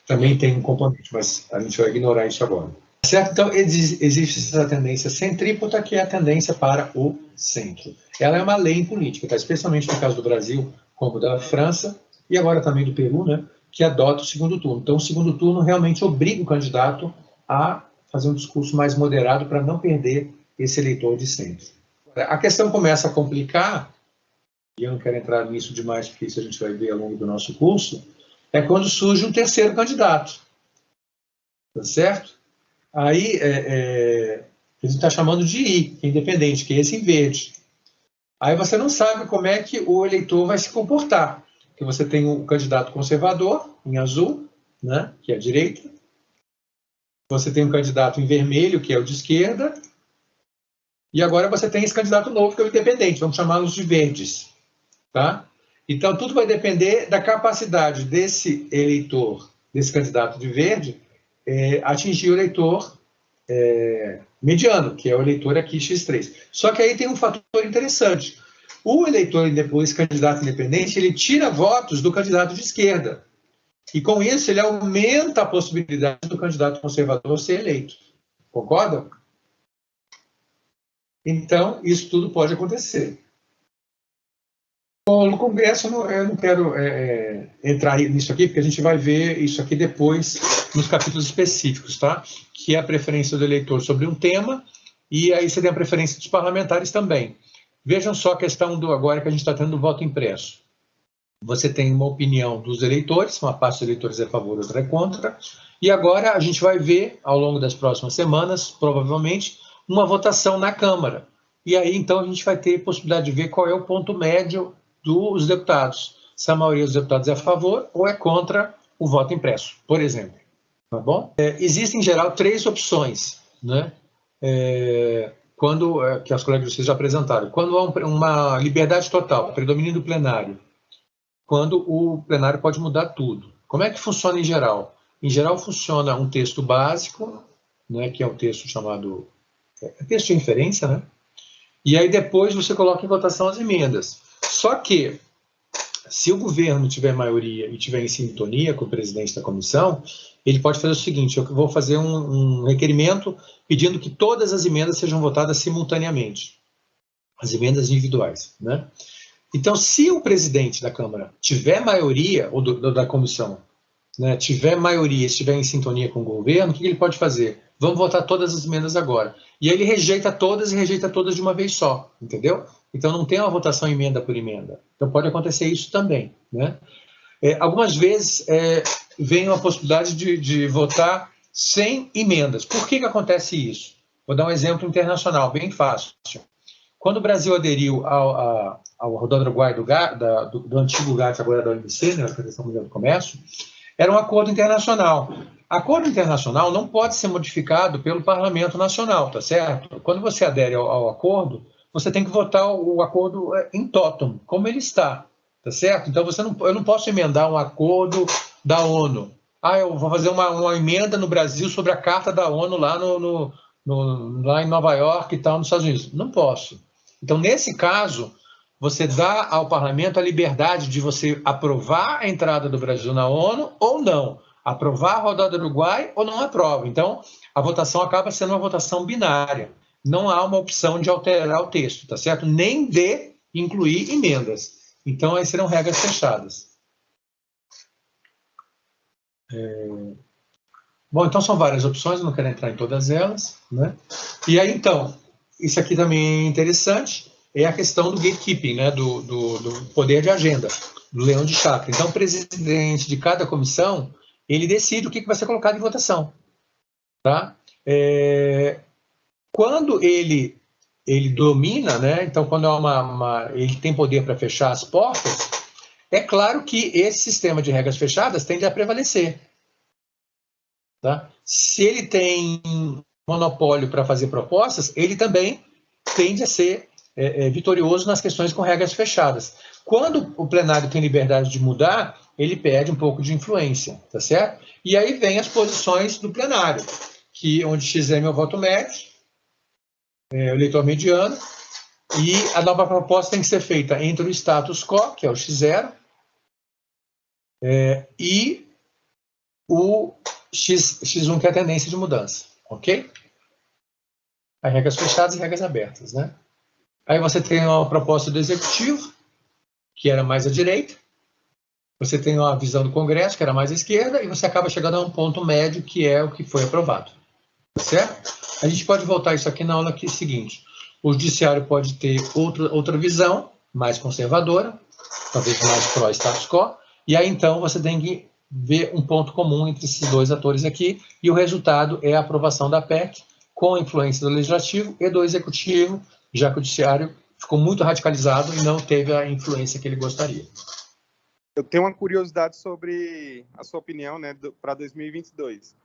Também tem um componente, mas a gente vai ignorar isso agora. Certo? Então, existe essa tendência centrípeta, que é a tendência para o centro. Ela é uma lei em política, tá? Especialmente no caso do Brasil, como da França, e agora também do Peru, né? Que adota o segundo turno. Então, o segundo turno realmente obriga o candidato a fazer um discurso mais moderado para não perder esse eleitor de centro. A questão começa a complicar, e eu não quero entrar nisso demais, porque isso a gente vai ver ao longo do nosso curso, é quando surge um terceiro candidato. Tá certo? Aí, a gente está chamando de I, que é independente, que é esse em verde. Aí você não sabe como é que o eleitor vai se comportar. que você tem o candidato conservador, em azul, né, que é a direita. Você tem um candidato em vermelho, que é o de esquerda. E agora você tem esse candidato novo, que é o independente. Vamos chamá-los de verdes. Tá? Então, tudo vai depender da capacidade desse eleitor, desse candidato de verde, atingir o eleitor mediano, que é o eleitor aqui X3. Só que aí tem um fator interessante. O eleitor, esse candidato independente, ele tira votos do candidato de esquerda. E com isso ele aumenta a possibilidade do candidato conservador ser eleito. Concordam? Então, isso tudo pode acontecer. Bom, no Congresso, eu não quero entrar nisso aqui, porque a gente vai ver isso aqui depois, nos capítulos específicos, tá? Que é a preferência do eleitor sobre um tema, e aí você tem a preferência dos parlamentares também. Vejam só a questão agora que a gente está tendo do voto impresso. Você tem uma opinião dos eleitores, uma parte dos eleitores é a favor, outra é contra, e agora a gente vai ver, ao longo das próximas semanas, provavelmente, uma votação na Câmara. E aí, então, a gente vai ter possibilidade de ver qual é o ponto médio dos deputados. Se a maioria dos deputados é a favor ou é contra o voto impresso, por exemplo. Tá bom? Existem, em geral, 3 opções, né? Que as colegas de vocês já apresentaram. Quando há uma liberdade total, predomínio do plenário, quando o plenário pode mudar tudo. Como é que funciona em geral? Em geral, funciona um texto básico, né, que é um texto chamado texto de inferência, né? E aí depois você coloca em votação as emendas. Só que, se o governo tiver maioria e tiver em sintonia com o presidente da comissão, ele pode fazer o seguinte: eu vou fazer um requerimento pedindo que todas as emendas sejam votadas simultaneamente. As emendas individuais, né? Então, se o presidente da Câmara tiver maioria, ou da comissão, né, tiver maioria e estiver em sintonia com o governo, o que ele pode fazer? Vamos votar todas as emendas agora. E aí ele rejeita todas e rejeita todas de uma vez só, entendeu? Então não tem uma votação emenda por emenda. Então pode acontecer isso também, né? Algumas vezes vem uma possibilidade de votar sem emendas. Por que acontece isso? Vou dar um exemplo internacional, bem fácil. Quando o Brasil aderiu ao Rodado Uruguai do antigo GATT, agora da OMC, né, a Organização Mundial do Comércio, era um acordo internacional. Acordo internacional não pode ser modificado pelo Parlamento Nacional, tá certo? Quando você adere ao acordo, você tem que votar o acordo em totum, como ele está, tá certo? Então eu não posso emendar um acordo da ONU. Eu vou fazer uma emenda no Brasil sobre a Carta da ONU lá, lá em Nova York e tal, nos Estados Unidos. Não posso. Então, nesse caso, você dá ao parlamento a liberdade de você aprovar a entrada do Brasil na ONU ou não, aprovar a rodada do Uruguai ou não aprova. Então, a votação acaba sendo uma votação binária. Não há uma opção de alterar o texto, tá certo? Nem de incluir emendas. Então, aí serão regras fechadas. Bom, então são várias opções, não quero entrar em todas elas, né? E aí, então, isso aqui também é interessante, é a questão do gatekeeping, né? do poder de agenda, do leão de chakra. Então, o presidente de cada comissão, ele decide o que vai ser colocado em votação. Tá? Quando ele domina, né? Então, quando ele tem poder para fechar as portas, é claro que esse sistema de regras fechadas tende a prevalecer. Tá? Se ele tem monopólio para fazer propostas, ele também tende a ser vitorioso nas questões com regras fechadas. Quando o plenário tem liberdade de mudar, ele perde um pouco de influência, tá certo? E aí vem as posições do plenário, onde X é meu voto médio, o eleitor mediano, e a nova proposta tem que ser feita entre o status quo, que é o X0, e o X1, que é a tendência de mudança, ok? As regras fechadas e regras abertas, né? Aí você tem uma proposta do Executivo, que era mais à direita, você tem uma visão do Congresso, que era mais à esquerda, e você acaba chegando a um ponto médio, que é o que foi aprovado, certo? A gente pode voltar isso aqui na aula seguinte. O Judiciário pode ter outra visão, mais conservadora, talvez mais pró-status quo, e aí então você tem que ver um ponto comum entre esses dois atores aqui, e o resultado é a aprovação da PEC, com a influência do Legislativo e do Executivo, já que o Judiciário ficou muito radicalizado e não teve a influência que ele gostaria. Eu tenho uma curiosidade sobre a sua opinião, né, para 2022.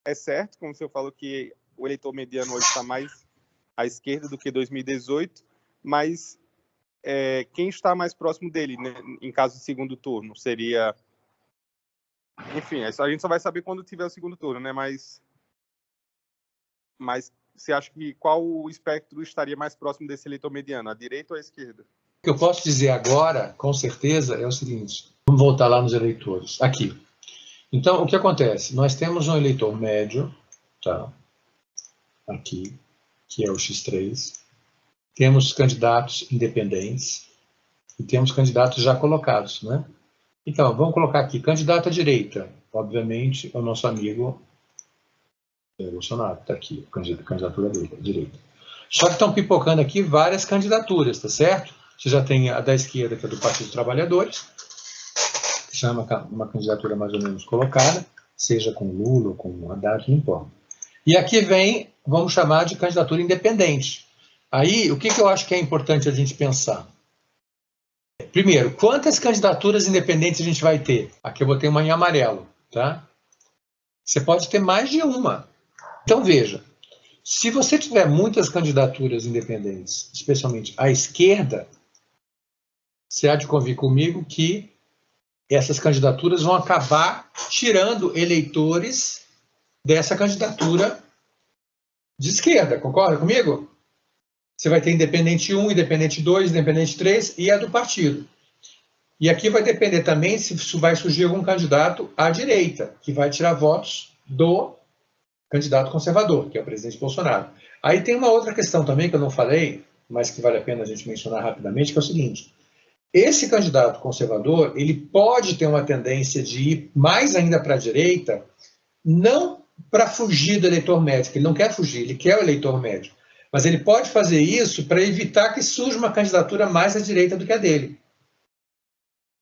É certo, como o senhor falou, que o eleitor mediano hoje está mais à esquerda do que 2018, mas quem está mais próximo dele, né, em caso de segundo turno? Seria... Enfim, a gente só vai saber quando tiver o segundo turno, né? Mas você acha que qual o espectro estaria mais próximo desse eleitor mediano, a direita ou a esquerda? O que eu posso dizer agora, com certeza, é o seguinte. Vamos voltar lá nos eleitores. Aqui. Então, o que acontece? Nós temos um eleitor médio, tá? Aqui, que é o X3. Temos candidatos independentes e temos candidatos já colocados, né? Então, vamos colocar aqui, candidato à direita. Obviamente, é o nosso amigo Bolsonaro, está aqui, a candidatura dele, à direita. Só que estão pipocando aqui várias candidaturas, tá certo? Você já tem a da esquerda, que é do Partido dos Trabalhadores, que chama uma candidatura mais ou menos colocada, seja com Lula ou com Haddad, não importa. E aqui vem, vamos chamar de candidatura independente. Aí, o que eu acho que é importante a gente pensar? Primeiro, quantas candidaturas independentes a gente vai ter? Aqui eu botei uma em amarelo, tá? Você pode ter mais de uma. Então, veja, se você tiver muitas candidaturas independentes, especialmente à esquerda, você há de convir comigo que essas candidaturas vão acabar tirando eleitores dessa candidatura de esquerda, concorda comigo? Você vai ter independente 1, independente 2, independente 3 e a do partido. E aqui vai depender também se vai surgir algum candidato à direita, que vai tirar votos do candidato conservador, que é o presidente Bolsonaro. Aí tem uma outra questão também que eu não falei, mas que vale a pena a gente mencionar rapidamente, que é o seguinte. Esse candidato conservador, ele pode ter uma tendência de ir mais ainda para a direita, não para fugir do eleitor médio, ele não quer fugir, ele quer o eleitor médio. Mas ele pode fazer isso para evitar que surja uma candidatura mais à direita do que a dele.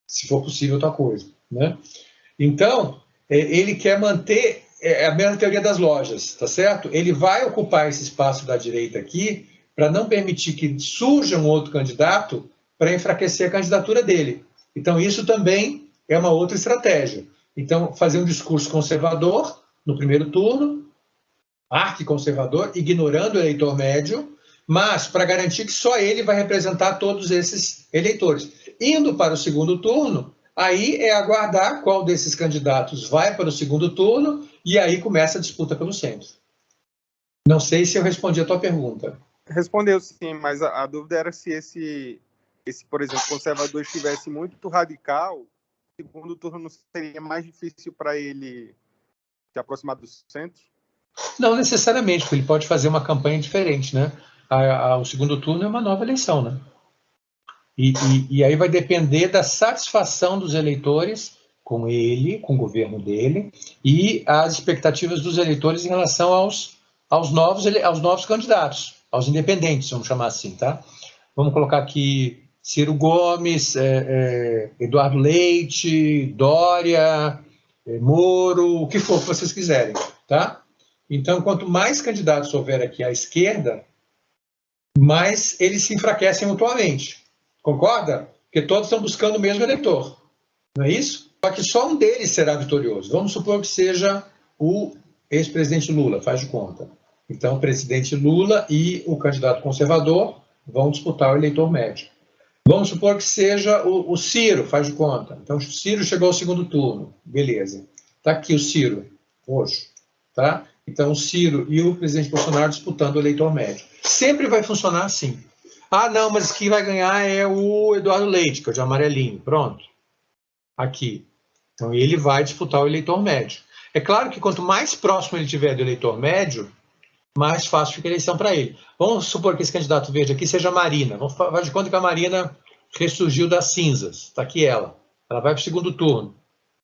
Se for possível, outra coisa, né? Então, ele quer manter a mesma teoria das lojas, tá certo? Ele vai ocupar esse espaço da direita aqui para não permitir que surja um outro candidato para enfraquecer a candidatura dele. Então, isso também é uma outra estratégia. Então, fazer um discurso conservador no primeiro turno, arquiconservador, ignorando o eleitor médio, mas para garantir que só ele vai representar todos esses eleitores. Indo para o segundo turno, aí é aguardar qual desses candidatos vai para o segundo turno e aí começa a disputa pelo centro. Não sei se eu respondi a tua pergunta. Respondeu sim, mas a dúvida era se esse, por exemplo, conservador estivesse muito radical, o segundo turno não seria mais difícil para ele se aproximar do centro? Não necessariamente, porque ele pode fazer uma campanha diferente, né? O segundo turno é uma nova eleição, né? E aí vai depender da satisfação dos eleitores com ele, com o governo dele, e as expectativas dos eleitores em relação aos novos candidatos, aos independentes, vamos chamar assim, tá? Vamos colocar aqui Ciro Gomes, Eduardo Leite, Dória, Moro, o que for que vocês quiserem, tá? Então, quanto mais candidatos houver aqui à esquerda, mais eles se enfraquecem mutuamente. Concorda? Porque todos estão buscando o mesmo eleitor. Não é isso? Só que só um deles será vitorioso. Vamos supor que seja o ex-presidente Lula, faz de conta. Então, o presidente Lula e o candidato conservador vão disputar o eleitor médio. Vamos supor que seja o Ciro, faz de conta. Então, o Ciro chegou ao segundo turno. Beleza. Está aqui o Ciro, hoje. Tá? Então, o Ciro e o presidente Bolsonaro disputando o eleitor médio. Sempre vai funcionar assim. Ah, não, mas quem vai ganhar é o Eduardo Leite, que é o de amarelinho. Pronto. Aqui. Então, ele vai disputar o eleitor médio. É claro que quanto mais próximo ele tiver do eleitor médio, mais fácil fica a eleição para ele. Vamos supor que esse candidato verde aqui seja a Marina. Vamos fazer de conta que a Marina ressurgiu das cinzas. Está aqui ela. Ela vai para o segundo turno.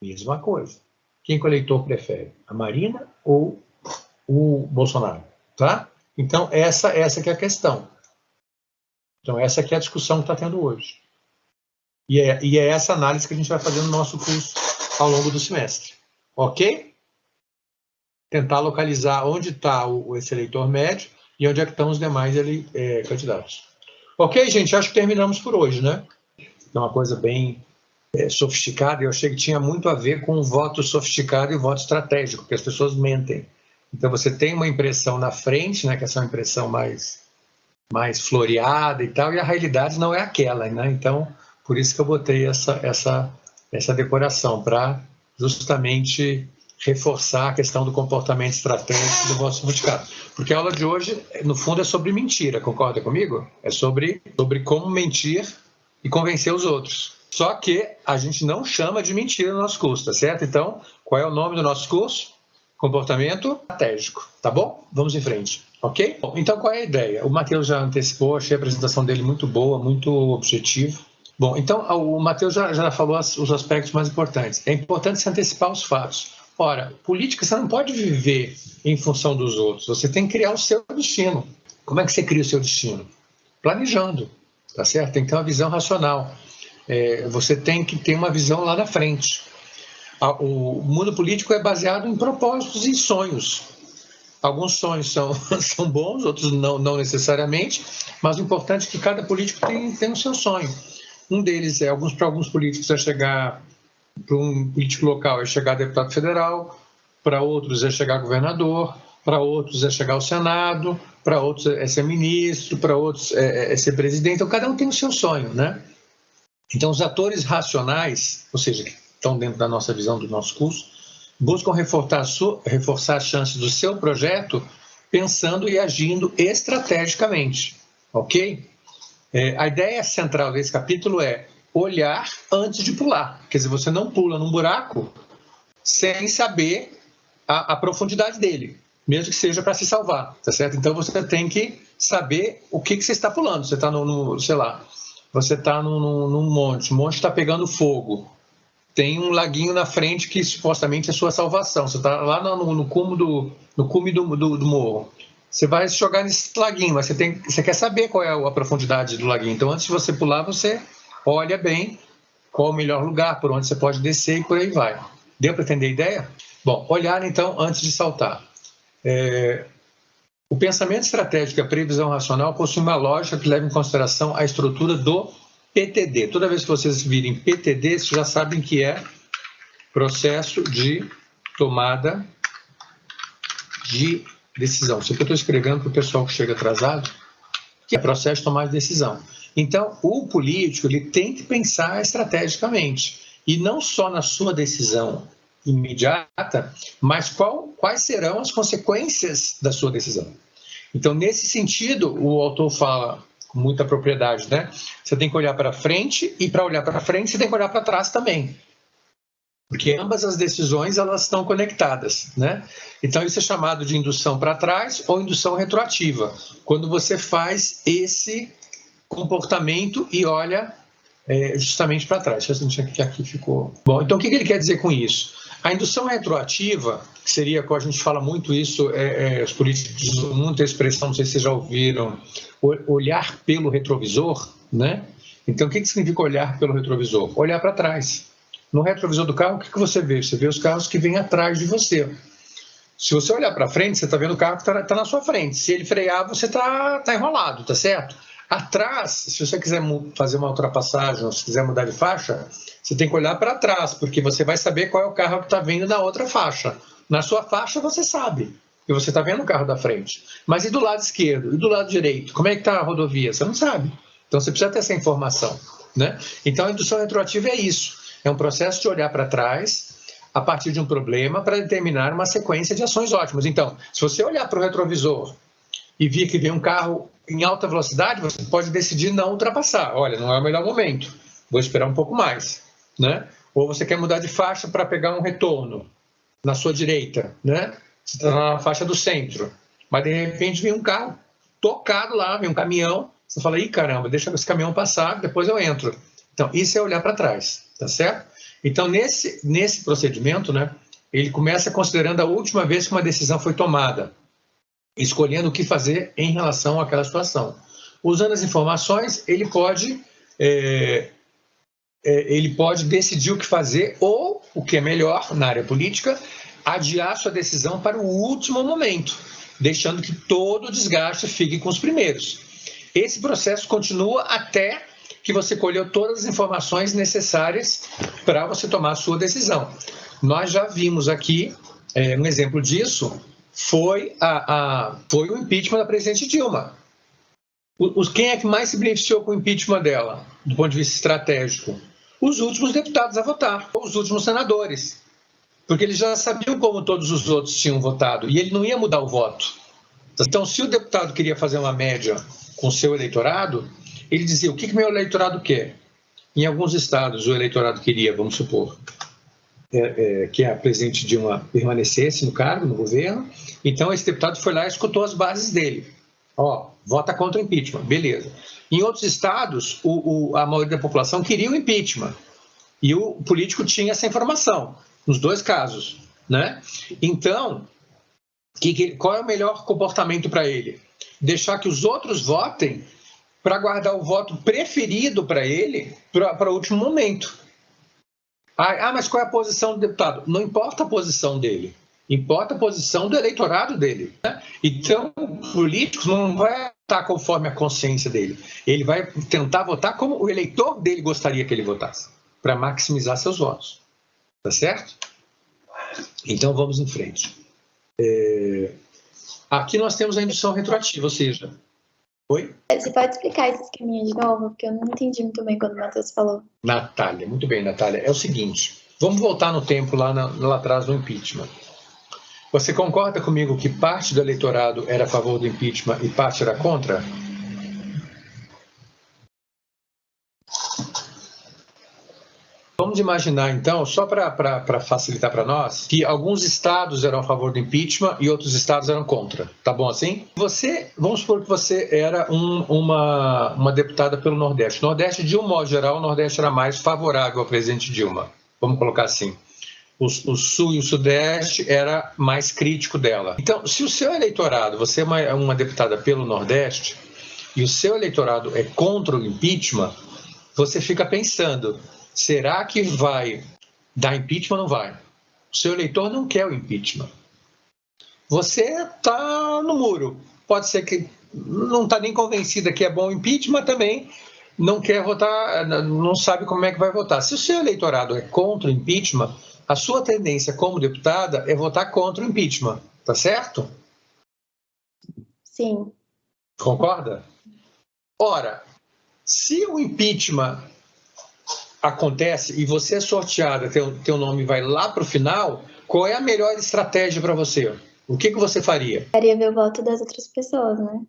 Mesma coisa. Quem que o eleitor prefere? A Marina ou o Bolsonaro? Tá? Então, essa que é a questão. Então, essa que é a discussão que está tendo hoje. E é essa análise que a gente vai fazer no nosso curso ao longo do semestre. Ok? Tentar localizar onde está esse eleitor médio e onde é que estão os demais candidatos. Ok, gente? Acho que terminamos por hoje, né? É uma coisa bem sofisticada, eu achei que tinha muito a ver com o voto sofisticado e o voto estratégico, porque as pessoas mentem. Então você tem uma impressão na frente, né, que essa é uma impressão mais floreada e tal, e a realidade não é aquela, né? Então, por isso que eu botei essa decoração, para justamente reforçar a questão do comportamento estratégico do voto sofisticado. Porque a aula de hoje, no fundo, é sobre mentira, concorda comigo? É sobre como mentir e convencer os outros. Só que a gente não chama de mentira no nosso curso, tá certo? Então, qual é o nome do nosso curso? Comportamento estratégico, tá bom? Vamos em frente, ok? Bom, então, qual é a ideia? O Matheus já antecipou, achei a apresentação dele muito boa, muito objetiva. Bom, então, o Matheus já falou os aspectos mais importantes. É importante se antecipar os fatos. Ora, política você não pode viver em função dos outros, você tem que criar o seu destino. Como é que você cria o seu destino? Planejando, tá certo? Tem que ter uma visão racional. Você tem que ter uma visão lá na frente. O mundo político é baseado em propósitos e sonhos. Alguns sonhos são bons, outros não necessariamente, mas o importante é que cada político tem o seu sonho. Um deles para alguns políticos é chegar, para um político local é chegar a deputado federal, para outros é chegar a governador, para outros é chegar ao Senado, para outros é ser ministro, para outros é ser presidente. Então, cada um tem o seu sonho, né? Então, os atores racionais, ou seja, que estão dentro da nossa visão do nosso curso, buscam reforçar as chances do seu projeto pensando e agindo estrategicamente, ok? A ideia central desse capítulo é olhar antes de pular. Quer dizer, você não pula num buraco sem saber a profundidade dele, mesmo que seja para se salvar, tá certo? Então, você tem que saber o que você está pulando. Você está sei lá, você está num monte, o monte está pegando fogo, tem um laguinho na frente que supostamente é sua salvação, você está lá no cume do morro, você vai se jogar nesse laguinho, mas você quer saber qual é a profundidade do laguinho, então antes de você pular, você olha bem qual é o melhor lugar, por onde você pode descer e por aí vai. Deu para entender a ideia? Bom, olhar então antes de saltar. O pensamento estratégico e a previsão racional possuem uma lógica que leva em consideração a estrutura do PTD. Toda vez que vocês virem PTD, vocês já sabem que é processo de tomada de decisão. Isso que eu estou escrevendo para o pessoal que chega atrasado, que é processo de tomada de decisão. Então, o político ele tem que pensar estrategicamente, e não só na sua decisão imediata, mas quais serão as consequências da sua decisão. Então, nesse sentido, o autor fala com muita propriedade, né? Você tem que olhar para frente, e para olhar para frente você tem que olhar para trás também, porque ambas as decisões elas estão conectadas, né? Então, isso é chamado de indução para trás ou indução retroativa, quando você faz esse comportamento e olha justamente para trás. Deixa eu sentir que aqui ficou. Bom, então o que ele quer dizer com isso? A indução retroativa, que seria, a gente fala muito isso, os políticos usam muito a expressão, não sei se vocês já ouviram, olhar pelo retrovisor, né? Então, o que significa olhar pelo retrovisor? Olhar para trás. No retrovisor do carro, o que você vê? Você vê os carros que vêm atrás de você. Se você olhar para frente, você está vendo o carro que está na sua frente. Se ele frear, você está enrolado, tá certo? Atrás, se você quiser fazer uma ultrapassagem, ou se quiser mudar de faixa, você tem que olhar para trás, porque você vai saber qual é o carro que está vindo na outra faixa. Na sua faixa você sabe, porque você está vendo o carro da frente. Mas e do lado esquerdo? E do lado direito? Como é que está a rodovia? Você não sabe. Então você precisa ter essa informação, né? Então a indução retroativa é isso. É um processo de olhar para trás a partir de um problema para determinar uma sequência de ações ótimas. Então, se você olhar para o retrovisor e vir que vem um carro em alta velocidade, você pode decidir não ultrapassar. Olha, não é o melhor momento, vou esperar um pouco mais, né? Ou você quer mudar de faixa para pegar um retorno na sua direita, né? Você está na faixa do centro, mas de repente vem um carro tocado lá, vem um caminhão, você fala, ih, caramba, deixa esse caminhão passar, depois eu entro. Então, isso é olhar para trás, tá certo? Então, nesse procedimento, né, ele começa considerando a última vez que uma decisão foi tomada, escolhendo o que fazer em relação àquela situação. Usando as informações, ele pode decidir o que fazer ou, o que é melhor na área política, adiar sua decisão para o último momento, deixando que todo o desgaste fique com os primeiros. Esse processo continua até que você colheu todas as informações necessárias para você tomar a sua decisão. Nós já vimos aqui, um exemplo disso foi o impeachment da presidente Dilma. Quem é que mais se beneficiou com o impeachment dela, do ponto de vista estratégico? Os últimos deputados a votar, os últimos senadores. Porque eles já sabiam como todos os outros tinham votado, e ele não ia mudar o voto. Então, se o deputado queria fazer uma média com o seu eleitorado, ele dizia, o que meu eleitorado quer? Em alguns estados, o eleitorado queria, vamos supor, que a presidente Dilma permanecesse no cargo, no governo. Então, esse deputado foi lá e escutou as bases dele. Vota contra o impeachment, beleza. Em outros estados, a maioria da população queria o impeachment. E o político tinha essa informação, nos dois casos, né? Então, qual é o melhor comportamento para ele? Deixar que os outros votem para guardar o voto preferido para ele para o último momento. Mas qual é a posição do deputado? Não importa a posição dele, importa a posição do eleitorado dele, né? Então, o político não vai votar conforme a consciência dele. Ele vai tentar votar como o eleitor dele gostaria que ele votasse, para maximizar seus votos. Tá certo? Então, vamos em frente. Aqui nós temos a indução retroativa, ou seja... Oi? Você pode explicar esse esqueminha de novo? Porque eu não entendi muito bem quando o Matheus falou. Natália, muito bem, Natália. É o seguinte, vamos voltar no tempo lá atrás do impeachment. Você concorda comigo que parte do eleitorado era a favor do impeachment e parte era contra? Vamos imaginar, então, só para facilitar para nós, que alguns estados eram a favor do impeachment e outros estados eram contra. Tá bom assim? Vamos supor que você era uma deputada pelo Nordeste. Nordeste, de um modo geral, o Nordeste era mais favorável ao presidente Dilma. Vamos colocar assim. O Sul e o Sudeste era mais crítico dela. Então, se o seu eleitorado, você é uma deputada pelo Nordeste, e o seu eleitorado é contra o impeachment, você fica pensando... Será que vai dar impeachment ou não vai? O seu eleitor não quer o impeachment. Você está no muro. Pode ser que não está nem convencida que é bom o impeachment também, não quer votar, não sabe como é que vai votar. Se o seu eleitorado é contra o impeachment, a sua tendência como deputada é votar contra o impeachment. Tá certo? Sim. Concorda? Ora, se o impeachment... acontece e você é sorteada, teu nome vai lá para o final, qual é a melhor estratégia para você? O que você faria? Queria ver o voto das outras pessoas, né?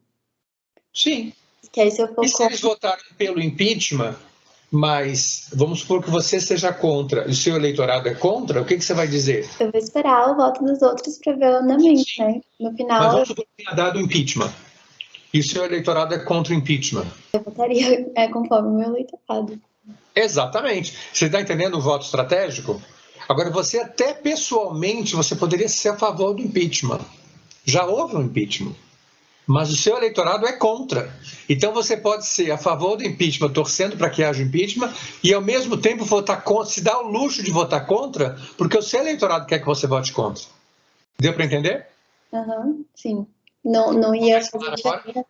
Sim. Que aí, se eu for e se eles votaram pelo impeachment, mas vamos supor que você seja contra e o seu eleitorado é contra, o que você vai dizer? Eu vou esperar o voto dos outros para ver o andamento, né? No final... Mas vamos supor que tenha dado o impeachment e o seu eleitorado é contra o impeachment. Eu votaria conforme o meu eleitorado. Exatamente. Você está entendendo o voto estratégico? Agora, você até pessoalmente, você poderia ser a favor do impeachment. Já houve um impeachment. Mas o seu eleitorado é contra. Então, você pode ser a favor do impeachment, torcendo para que haja impeachment, e ao mesmo tempo votar contra, se dá o luxo de votar contra, porque o seu eleitorado quer que você vote contra. Deu para entender? Sim. Não ia fazer diferença.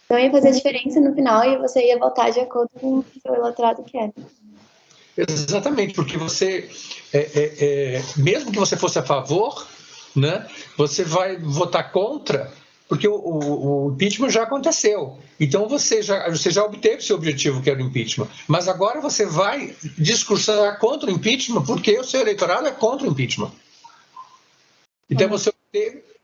Não ia fazer diferença no final e você ia votar de acordo com o que o seu eleitorado quer. Exatamente, porque você, mesmo que você fosse a favor, né, você vai votar contra, porque o impeachment já aconteceu. Então você já obteve seu objetivo, que era o impeachment. Mas agora você vai discursar contra o impeachment porque o seu eleitorado é contra o impeachment. Então você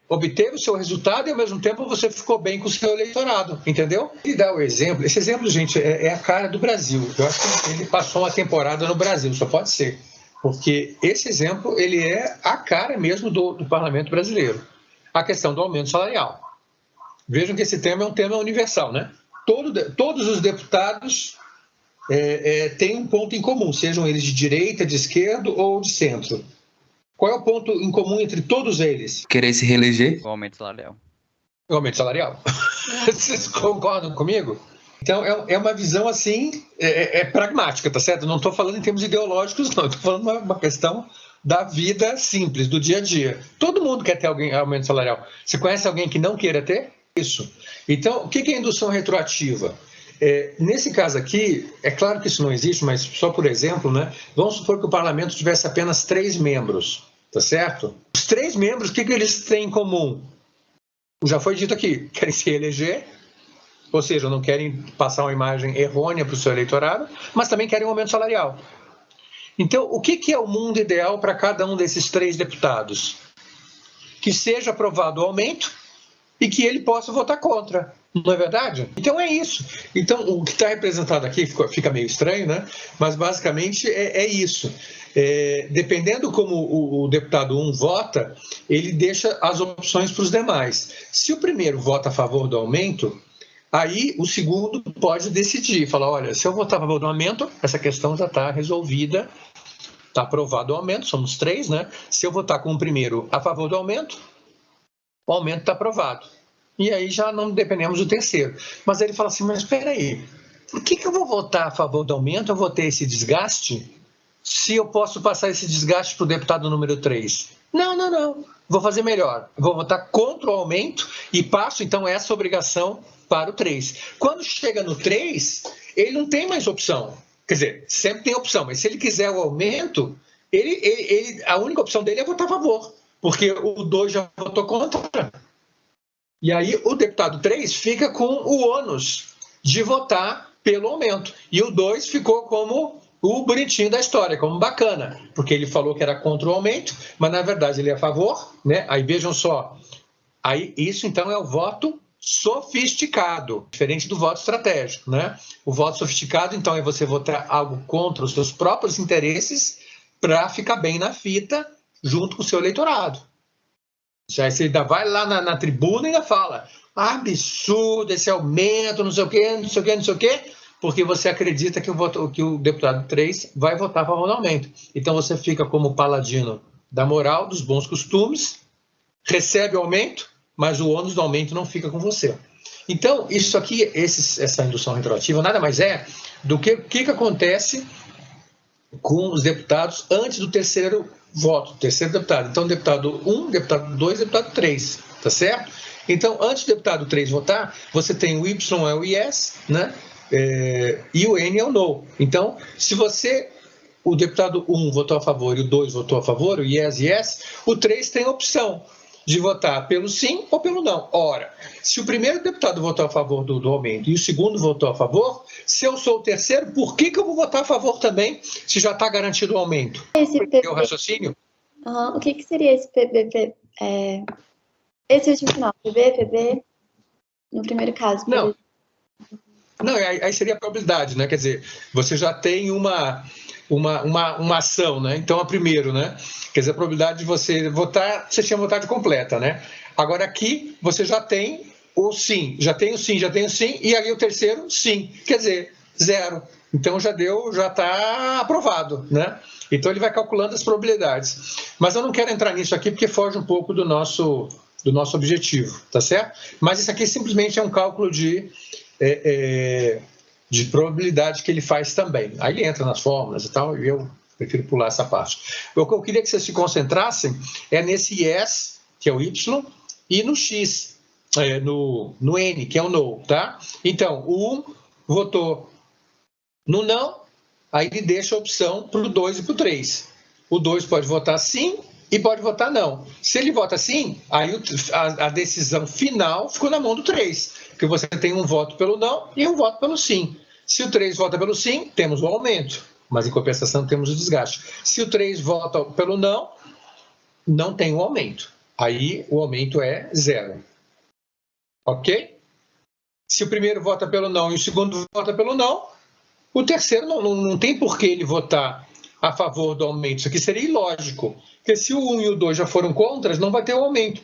obteve o seu resultado e, ao mesmo tempo, você ficou bem com o seu eleitorado, entendeu? E dá o exemplo, esse exemplo, gente, é a cara do Brasil. Eu acho que ele passou uma temporada no Brasil, só pode ser. Porque esse exemplo, ele é a cara mesmo do parlamento brasileiro. A questão do aumento salarial. Vejam que esse tema é um tema universal, né? Todos os deputados têm um ponto em comum, sejam eles de direita, de esquerda ou de centro. Qual é o ponto em comum entre todos eles? Querer se reeleger? O aumento salarial. O aumento salarial. Vocês concordam comigo? Então, é uma visão, assim, pragmática, tá certo? Não estou falando em termos ideológicos, não. Estou falando uma questão da vida simples, do dia a dia. Todo mundo quer ter aumento salarial. Você conhece alguém que não queira ter? Isso. Então, o que é indução retroativa? Nesse caso aqui, é claro que isso não existe, mas só por exemplo, né? Vamos supor que o parlamento tivesse apenas 3 membros, tá certo? Os 3 membros, o que eles têm em comum? Já foi dito aqui, querem se eleger, ou seja, não querem passar uma imagem errônea para o seu eleitorado, mas também querem um aumento salarial. Então, o que é o mundo ideal para cada um desses 3 deputados? Que seja aprovado o aumento e que ele possa votar contra. Não é verdade? Então é isso. Então o que está representado aqui fica meio estranho, né? Mas basicamente é isso. Dependendo como o deputado 1 vota, ele deixa as opções para os demais. Se o primeiro vota a favor do aumento, aí o segundo pode decidir, falar, olha, se eu votar a favor do aumento, essa questão já está resolvida, está aprovado o aumento, somos 3, né? Se eu votar com o primeiro a favor do aumento, o aumento está aprovado. E aí já não dependemos do terceiro. Mas ele fala assim, mas espera aí, por que eu vou votar a favor do aumento, eu vou ter esse desgaste, se eu posso passar esse desgaste para o deputado número 3? Não. Vou fazer melhor. Vou votar contra o aumento e passo, então, essa obrigação para o 3. Quando chega no 3, ele não tem mais opção. Quer dizer, sempre tem opção, mas se ele quiser o aumento, a única opção dele é votar a favor, porque o 2 já votou contra. E aí o deputado 3 fica com o ônus de votar pelo aumento. E o 2 ficou como o bonitinho da história, como bacana, porque ele falou que era contra o aumento, mas na verdade ele é a favor, né? Aí vejam só, aí isso então é o voto sofisticado, diferente do voto estratégico, né? O voto sofisticado então é você votar algo contra os seus próprios interesses para ficar bem na fita junto com o seu eleitorado. Já você ainda vai lá na tribuna e ainda fala absurdo esse aumento, não sei o quê, porque você acredita que o deputado 3 vai votar a favor do aumento. Então você fica como paladino da moral, dos bons costumes, recebe o aumento, mas o ônus do aumento não fica com você. Então, isso aqui, essa indução retroativa, nada mais é do que o que acontece com os deputados antes do terceiro voto, terceiro deputado. Então, deputado 1, deputado 2, deputado 3, tá certo? Então, antes do deputado 3 votar, você tem o Y é o yes, né? E o N é o no. Então, se o deputado 1 votou a favor e o 2 votou a favor, o yes, o 3 tem a opção de votar pelo sim ou pelo não. Ora, se o primeiro deputado votou a favor do aumento e o segundo votou a favor, se eu sou o terceiro, por que eu vou votar a favor também, se já está garantido o aumento? Esse o raciocínio? O que seria esse PBP? Esse último final, PB, no primeiro caso. Não, aí seria a probabilidade, né? Quer dizer, você já tem uma ação, né? Então, a primeiro, né? Quer dizer, a probabilidade de você votar, você tinha vontade completa, né? Agora aqui, você já tem o sim, e aí o terceiro, sim. Quer dizer, 0. Então, já está aprovado, né? Então, ele vai calculando as probabilidades. Mas eu não quero entrar nisso aqui, porque foge um pouco do nosso objetivo, tá certo? Mas isso aqui simplesmente é um cálculo de probabilidade que ele faz também. Aí ele entra nas fórmulas e tal, e eu prefiro pular essa parte. O que eu queria que vocês se concentrassem é nesse yes, que é o Y, e no X, no N, que é o no, tá? Então, o 1 votou no não, aí ele deixa a opção para o 2 e para o 3. O 2 pode votar sim e pode votar não. Se ele vota sim, aí a decisão final ficou na mão do 3, porque você tem um voto pelo não e um voto pelo sim. Se o 3 vota pelo sim, temos o aumento, mas em compensação temos o desgaste. Se o 3 vota pelo não, não tem o aumento. Aí o aumento é 0. Ok? Se o primeiro vota pelo não e o segundo vota pelo não, o terceiro não tem por que ele votar a favor do aumento. Isso aqui seria ilógico, porque se o 1 e o 2 já foram contras, não vai ter o aumento.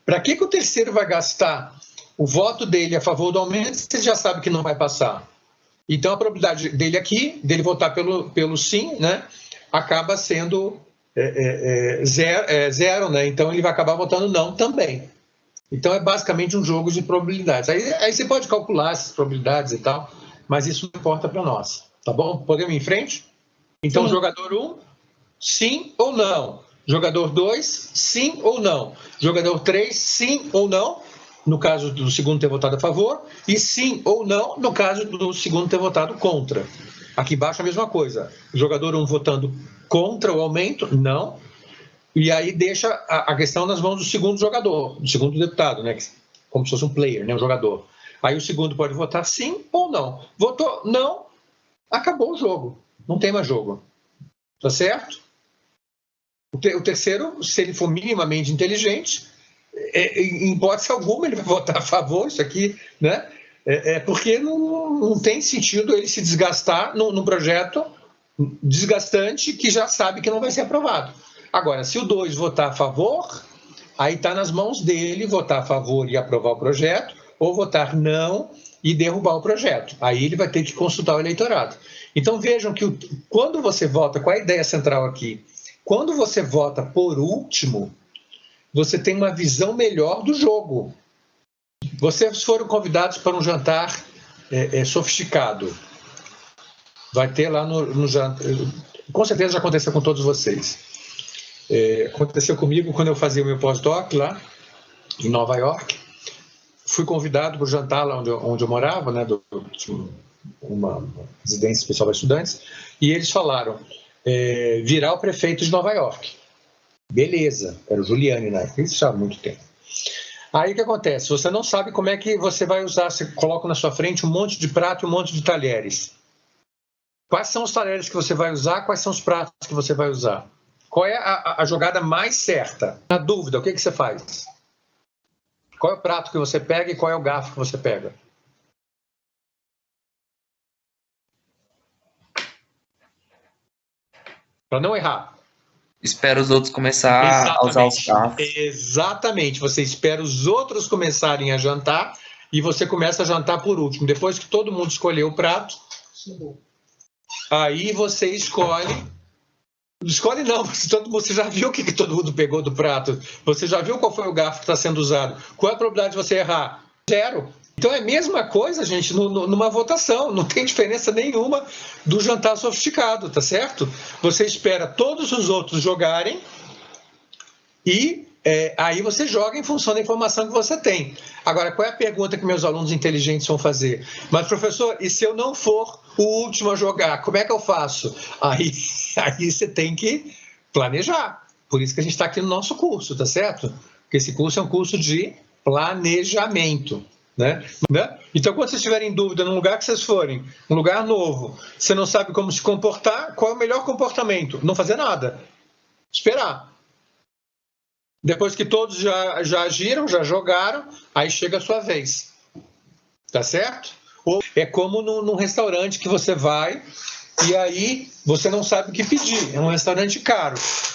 Para que o terceiro vai gastar o voto dele a favor do aumento, você já sabe que não vai passar? Então, a probabilidade dele aqui, dele votar pelo sim, né, acaba sendo zero, né? Então, ele vai acabar votando não também. Então, é basicamente um jogo de probabilidades. Aí você pode calcular essas probabilidades e tal, mas isso não importa para nós, tá bom? Podemos ir em frente? Então, sim. Jogador 1, sim ou não. Jogador 2, sim ou não. Jogador 3, sim ou não. no caso do segundo ter votado a favor, e sim ou não no caso do segundo ter votado contra. Aqui embaixo a mesma coisa. O jogador 1 votando contra o aumento, não. E aí deixa a questão nas mãos do segundo jogador, do segundo deputado, né? Como se fosse um player, né? Um jogador. Aí o segundo pode votar sim ou não. Votou não, acabou o jogo. Não tem mais jogo. Tá certo? O terceiro, se ele for minimamente inteligente, em hipótese alguma ele vai votar a favor, isso aqui, né? Porque não tem sentido ele se desgastar num projeto desgastante que já sabe que não vai ser aprovado. Agora, se o 2 votar a favor, aí está nas mãos dele votar a favor e aprovar o projeto, ou votar não e derrubar o projeto. Aí ele vai ter que consultar o eleitorado. Então vejam que quando você vota, qual é a ideia central aqui? Quando você vota por último, você tem uma visão melhor do jogo. Vocês foram convidados para um jantar sofisticado. Vai ter lá no jantar. Com certeza já aconteceu com todos vocês. Aconteceu comigo quando eu fazia o meu pós-doc lá em Nova York. Fui convidado para o jantar lá onde eu morava, né, uma residência especial para estudantes, e eles falaram, virar o prefeito de Nova York. Beleza, era o Giuliani, né? Isso já há muito tempo. Aí o que acontece? Você não sabe como é que você vai usar, você coloca na sua frente um monte de prato e um monte de talheres. Quais são os talheres que você vai usar, quais são os pratos que você vai usar? Qual é a jogada mais certa? Na dúvida, o que você faz? Qual é o prato que você pega e qual é o garfo que você pega? Para não errar. Espera os outros começar a usar os garfos. Exatamente. Você espera os outros começarem a jantar e você começa a jantar por último. Depois que todo mundo escolheu o prato, aí você escolhe... Escolhe não, você já viu o que todo mundo pegou do prato, você já viu qual foi o garfo que está sendo usado, qual é a probabilidade de você errar? 0. Então é a mesma coisa, gente, numa votação, não tem diferença nenhuma do jantar sofisticado, tá certo? Você espera todos os outros jogarem e aí você joga em função da informação que você tem. Agora, qual é a pergunta que meus alunos inteligentes vão fazer? Mas, professor, e se eu não for o último a jogar, como é que eu faço? Aí você tem que planejar. Por isso que a gente está aqui no nosso curso, tá certo? Porque esse curso é um curso de planejamento, né? Então, quando vocês tiverem dúvida num lugar que vocês forem, um lugar novo, você não sabe como se comportar, qual é o melhor comportamento? Não fazer nada. Esperar. Depois que todos já agiram, já jogaram, aí chega a sua vez. Tá certo? Ou é como num restaurante que você vai e aí você não sabe o que pedir. É um restaurante caro.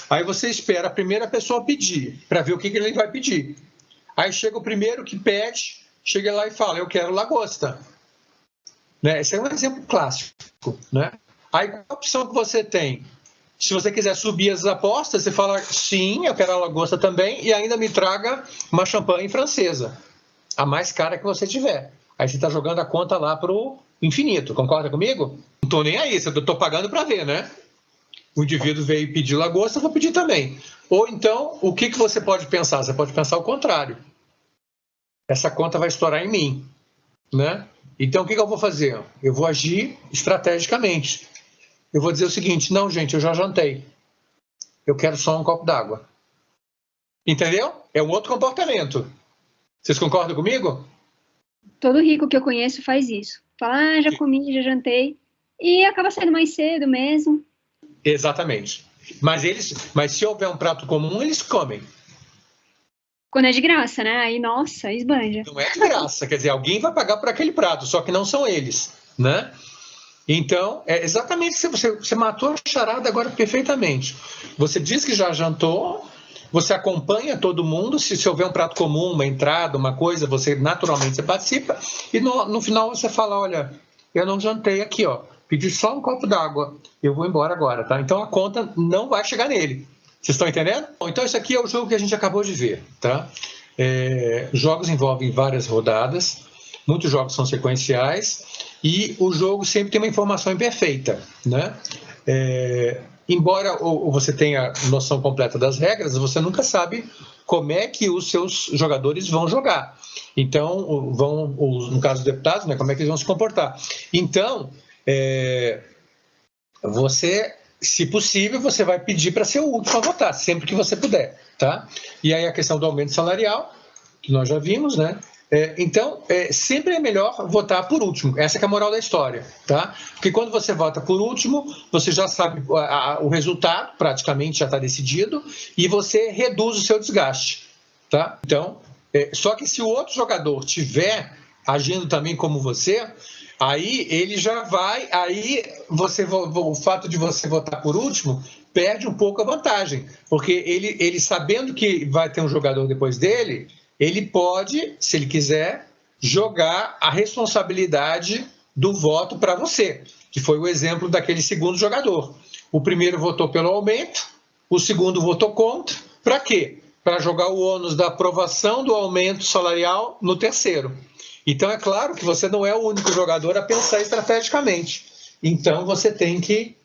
Aí você espera a primeira pessoa pedir, para ver o que ele vai pedir. Aí chega o primeiro que pede, chega lá e fala, eu quero lagosta. Né? Esse é um exemplo clássico. Né? Aí qual a opção que você tem? Se você quiser subir as apostas, você fala, sim, eu quero a lagosta também, e ainda me traga uma champanhe francesa, a mais cara que você tiver. Aí você está jogando a conta lá para o infinito, concorda comigo? Não estou nem aí, eu estou pagando para ver, né? O indivíduo veio pedir lagosta, eu vou pedir também. Ou então, o que você pode pensar? Você pode pensar o contrário. Essa conta vai estourar em mim, né? Então, o que eu vou fazer? Eu vou agir estrategicamente. Eu vou dizer o seguinte, não, gente, eu já jantei. Eu quero só um copo d'água. Entendeu? É um outro comportamento. Vocês concordam comigo? Todo rico que eu conheço faz isso. Fala, já comi, já jantei. E acaba saindo mais cedo mesmo. Exatamente. Mas se houver um prato comum, eles comem. Quando é de graça, né? Aí, nossa, esbanja. Não é de graça. Quer dizer, alguém vai pagar por aquele prato, só que não são eles, né? Então, é exatamente isso. Você matou a charada agora perfeitamente. Você diz que já jantou, você acompanha todo mundo, se houver um prato comum, uma entrada, uma coisa, você naturalmente participa, e no final você fala, olha, eu não jantei aqui, ó, pedi só um copo d'água, eu vou embora agora, tá? Então a conta não vai chegar nele. Vocês estão entendendo? Bom, então isso aqui é o jogo que a gente acabou de ver, tá? Jogos envolvem várias rodadas, muitos jogos são sequenciais, e o jogo sempre tem uma informação imperfeita, né? embora você tenha noção completa das regras, você nunca sabe como é que os seus jogadores vão jogar. Então, no caso dos deputados, né, como é que eles vão se comportar. Então, você, se possível, você vai pedir para ser o último a votar, sempre que você puder, tá? E aí a questão do aumento salarial, que nós já vimos, né? Então, sempre é melhor votar por último. Essa que é a moral da história, tá? Porque quando você vota por último, você já sabe o resultado, praticamente já está decidido, e você reduz o seu desgaste, tá? Então, só que se o outro jogador tiver agindo também como você, aí ele já vai, aí o fato de você votar por último perde um pouco a vantagem, porque ele sabendo que vai ter um jogador depois dele, ele pode, se ele quiser, jogar a responsabilidade do voto para você, que foi o exemplo daquele segundo jogador. O primeiro votou pelo aumento, o segundo votou contra. Para quê? Para jogar o ônus da aprovação do aumento salarial no terceiro. Então, é claro que você não é o único jogador a pensar estrategicamente. Então, você tem que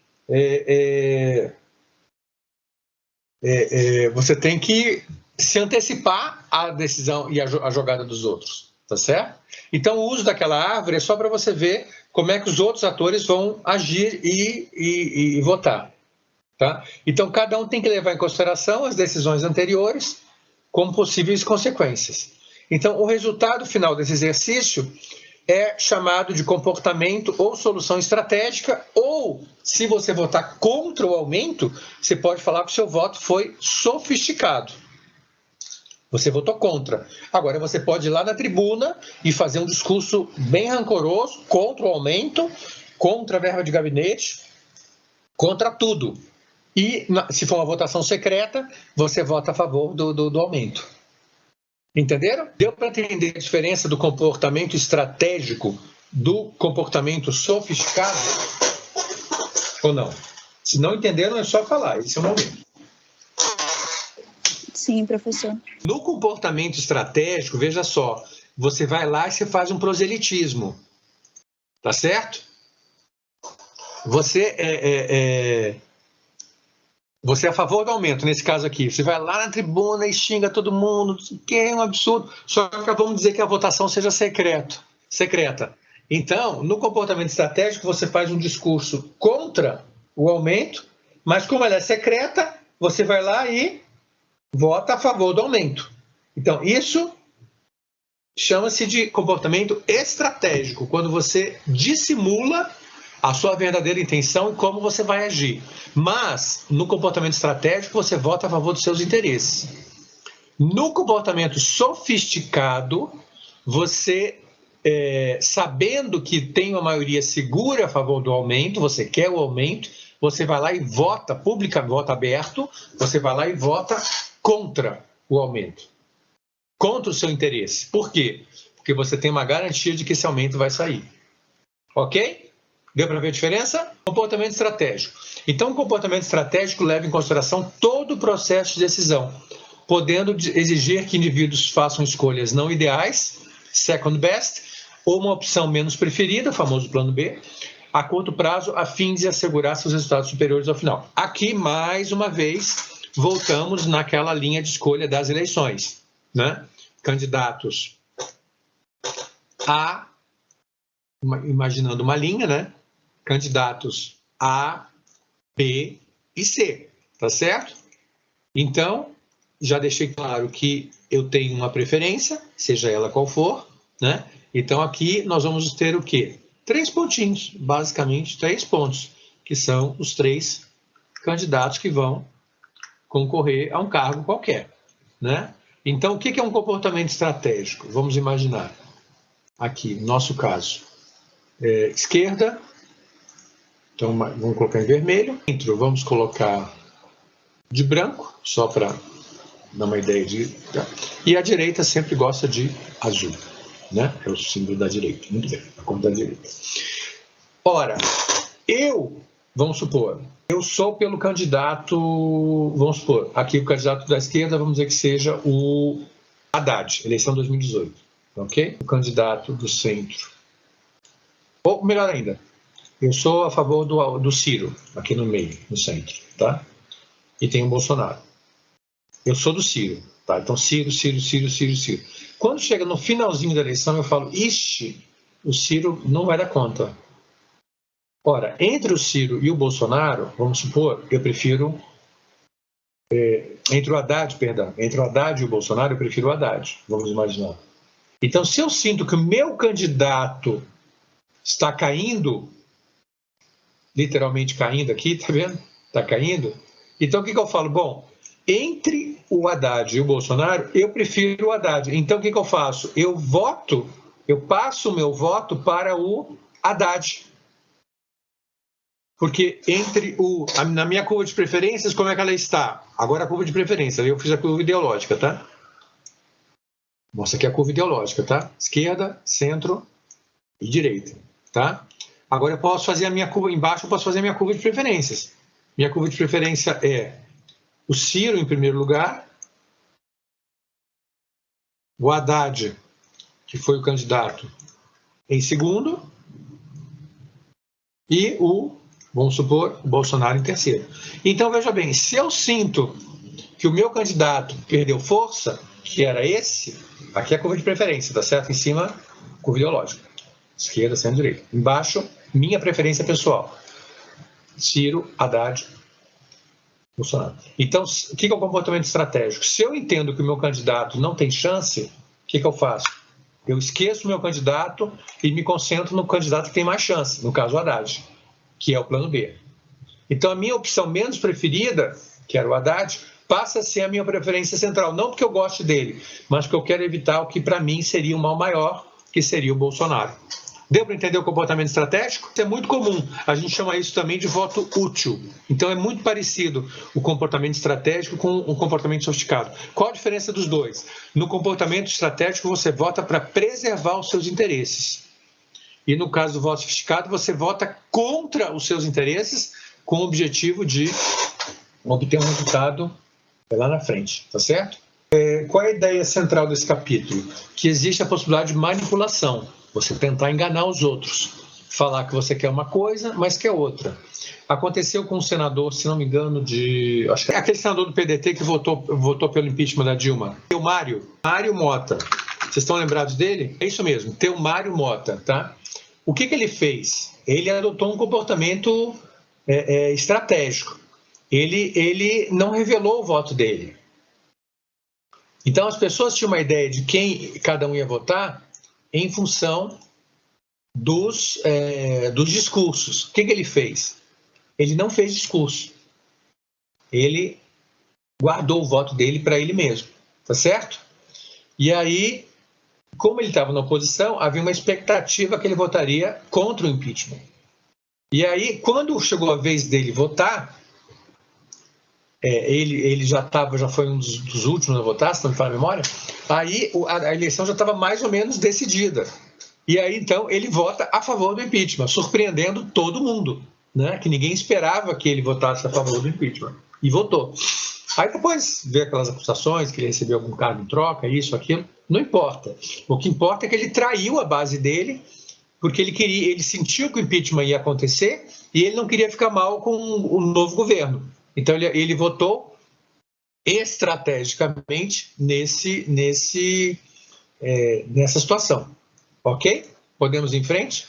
se antecipar à decisão e à jogada dos outros, tá certo? Então, o uso daquela árvore é só para você ver como é que os outros atores vão agir e votar, tá? Então, cada um tem que levar em consideração as decisões anteriores como possíveis consequências. Então, o resultado final desse exercício é chamado de comportamento ou solução estratégica, ou, se você votar contra o aumento, você pode falar que o seu voto foi sofisticado. Você votou contra. Agora, você pode ir lá na tribuna e fazer um discurso bem rancoroso contra o aumento, contra a verba de gabinete, contra tudo. E, se for uma votação secreta, você vota a favor do aumento. Entenderam? Deu para entender a diferença do comportamento estratégico do comportamento sofisticado? Ou não? Se não entenderam, é só falar. Esse é o momento. Sim, professor. No comportamento estratégico, veja só, você vai lá e você faz um proselitismo, tá certo? Você é a favor do aumento, nesse caso aqui. Você vai lá na tribuna e xinga todo mundo, que é um absurdo. Só que vamos dizer que a votação seja secreta. Então, no comportamento estratégico, você faz um discurso contra o aumento, mas como ela é secreta, você vai lá e vota a favor do aumento. Então, isso chama-se de comportamento estratégico, quando você dissimula a sua verdadeira intenção e como você vai agir. Mas, no comportamento estratégico, você vota a favor dos seus interesses. No comportamento sofisticado, você, sabendo que tem uma maioria segura a favor do aumento, você quer o aumento, você vai lá e vota, vota aberto, você vai lá e vota contra o aumento, contra o seu interesse. Por quê? Porque você tem uma garantia de que esse aumento vai sair. Ok? Deu para ver a diferença? Comportamento estratégico. Então, o comportamento estratégico leva em consideração todo o processo de decisão, podendo exigir que indivíduos façam escolhas não ideais, second best, ou uma opção menos preferida, o famoso plano B, a curto prazo, a fim de assegurar seus resultados superiores ao final. Aqui, mais uma vez, voltamos naquela linha de escolha das eleições, né? Candidatos A, imaginando uma linha, né? Candidatos A, B e C, tá certo? Então, já deixei claro que eu tenho uma preferência, seja ela qual for, né? Então, aqui nós vamos ter o quê? 3 pontinhos, basicamente 3 pontos, que são os 3 candidatos que vão concorrer a um cargo qualquer, né? Então, o que é um comportamento estratégico? Vamos imaginar, aqui, no nosso caso, esquerda, então vamos colocar em vermelho, centro vamos colocar de branco, só para dar uma ideia de... E a direita sempre gosta de azul, né? É o símbolo da direita, muito bem, a cor da direita. Ora, vamos supor, eu sou pelo candidato, vamos supor, aqui o candidato da esquerda, vamos dizer que seja o Haddad, eleição 2018, ok? O candidato do centro. Ou, melhor ainda, Eu sou a favor do Ciro, aqui no meio, no centro, tá? E tem o Bolsonaro. Eu sou do Ciro, tá? Então, Ciro. Quando chega no finalzinho da eleição, eu falo, ixi, o Ciro não vai dar conta. Ora, entre o Ciro e o Bolsonaro, vamos supor, eu prefiro... entre o Haddad e o Bolsonaro, eu prefiro o Haddad, vamos imaginar. Então, se eu sinto que o meu candidato está caindo, literalmente caindo aqui, tá vendo? Está caindo. Então, o que eu falo? Bom, entre o Haddad e o Bolsonaro, eu prefiro o Haddad. Então, o que eu faço? Eu passo o meu voto para o Haddad. Porque na minha curva de preferências, como é que ela está? Agora a curva de preferência, eu fiz a curva ideológica, tá? Mostra aqui a curva ideológica, tá? Esquerda, centro e direita, tá? Agora eu posso fazer a minha curva, embaixo eu posso fazer a minha curva de preferências. Minha curva de preferência é o Ciro em primeiro lugar, o Haddad, que foi o candidato, em segundo, e vamos supor, o Bolsonaro em terceiro. Então, veja bem, se eu sinto que o meu candidato perdeu força, que era esse, aqui é a curva de preferência, tá certo? Em cima, curva ideológica. Esquerda, centro, direita. Embaixo, minha preferência pessoal. Ciro, Haddad, Bolsonaro. Então, o que é o comportamento estratégico? Se eu entendo que o meu candidato não tem chance, o que eu faço? Eu esqueço o meu candidato e me concentro no candidato que tem mais chance, no caso o Haddad, que é o plano B. Então, a minha opção menos preferida, que era o Haddad, passa a ser a minha preferência central. Não porque eu goste dele, mas porque eu quero evitar o que, para mim, seria um mal maior, que seria o Bolsonaro. Deu para entender o comportamento estratégico? Isso é muito comum. A gente chama isso também de voto útil. Então, é muito parecido o comportamento estratégico com o comportamento sofisticado. Qual a diferença dos dois? No comportamento estratégico, você vota para preservar os seus interesses. E no caso do voto sofisticado, você vota contra os seus interesses com o objetivo de obter um resultado lá na frente, tá certo? Qual é a ideia central desse capítulo? Que existe a possibilidade de manipulação, você tentar enganar os outros, falar que você quer uma coisa, mas quer outra. Aconteceu com um senador, se não me engano, acho que é aquele senador do PDT que votou pelo impeachment da Dilma, Mário Mota. Vocês estão lembrados dele? É isso mesmo, Mário Mota, tá? O que ele fez? Ele adotou um comportamento estratégico. Ele não revelou o voto dele. Então, as pessoas tinham uma ideia de quem cada um ia votar em função dos discursos. O que ele fez? Ele não fez discurso. Ele guardou o voto dele para ele mesmo. Tá certo? E aí, como ele estava na oposição, havia uma expectativa que ele votaria contra o impeachment. E aí, quando chegou a vez dele votar, ele já foi um dos últimos a votar, se não me falha a memória, aí a eleição já estava mais ou menos decidida. E aí, então, ele vota a favor do impeachment, surpreendendo todo mundo, né? Que ninguém esperava que ele votasse a favor do impeachment. E votou. Aí depois veio aquelas acusações que ele recebeu algum cargo em troca, isso, aquilo, não importa. O que importa é que ele traiu a base dele, porque ele sentiu que o impeachment ia acontecer e ele não queria ficar mal com o novo governo. Então, ele votou estrategicamente nessa situação. Ok? Podemos ir em frente?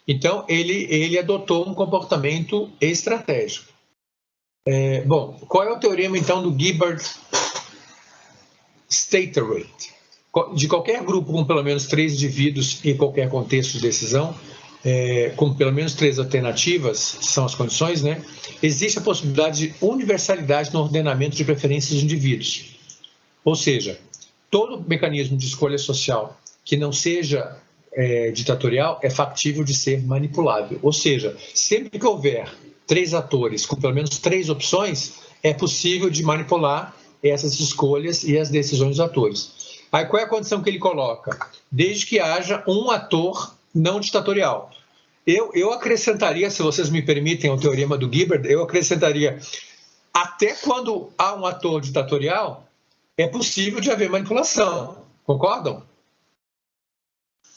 Então, ele adotou um comportamento estratégico. Bom, qual é o teorema, então, do Gibbard-Staterate? De qualquer grupo com pelo menos 3 indivíduos em qualquer contexto de decisão, com pelo menos 3 alternativas, são as condições, né? Existe a possibilidade de universalidade no ordenamento de preferências de indivíduos. Ou seja, todo mecanismo de escolha social que não seja ditatorial é factível de ser manipulável. Ou seja, sempre que houver 3 atores com pelo menos 3 opções, é possível de manipular essas escolhas e as decisões dos atores. Aí qual é a condição que ele coloca? Desde que haja um ator não ditatorial. Eu acrescentaria, se vocês me permitem, o teorema do Gibbard, eu acrescentaria, até quando há um ator ditatorial, é possível de haver manipulação. Concordam?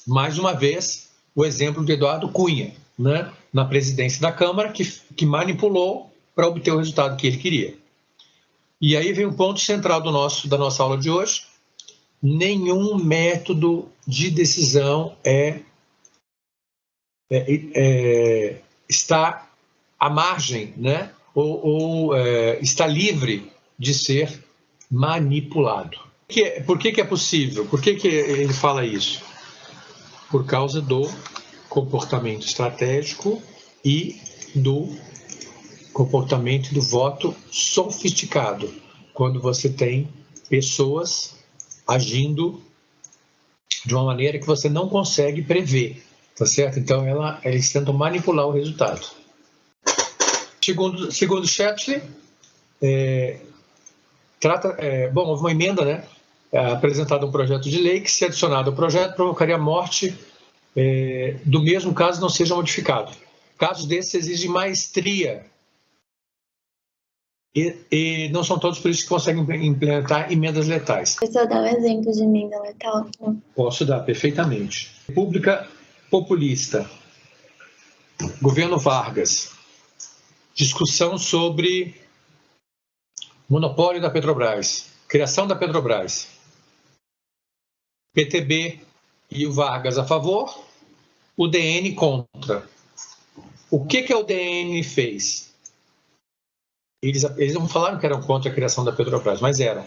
Mais uma vez, o exemplo de Eduardo Cunha, né, na presidência da Câmara que manipulou para obter o resultado que ele queria. E aí vem o ponto central da nossa aula de hoje. Nenhum método de decisão está à margem, né, ou está livre de ser manipulado. Por que é possível? Por que ele fala isso? Por causa do comportamento estratégico e do comportamento do voto sofisticado, quando você tem pessoas agindo de uma maneira que você não consegue prever, tá certo? Então, eles tentam manipular o resultado. Segundo Shapley, houve uma emenda, né, apresentada um projeto de lei que, se adicionado ao projeto, provocaria a morte do mesmo caso não seja modificado. Casos desses exigem maestria e não são todos por isso que conseguem implementar emendas letais. Professor, dá um exemplo de emenda letal? Posso dar, perfeitamente. República populista. Governo Vargas. Discussão sobre monopólio da Petrobras. Criação da Petrobras. PTB e o Vargas a favor, o DN contra. O que o DN fez? Eles não falaram que eram contra a criação da Petrobras, mas eram.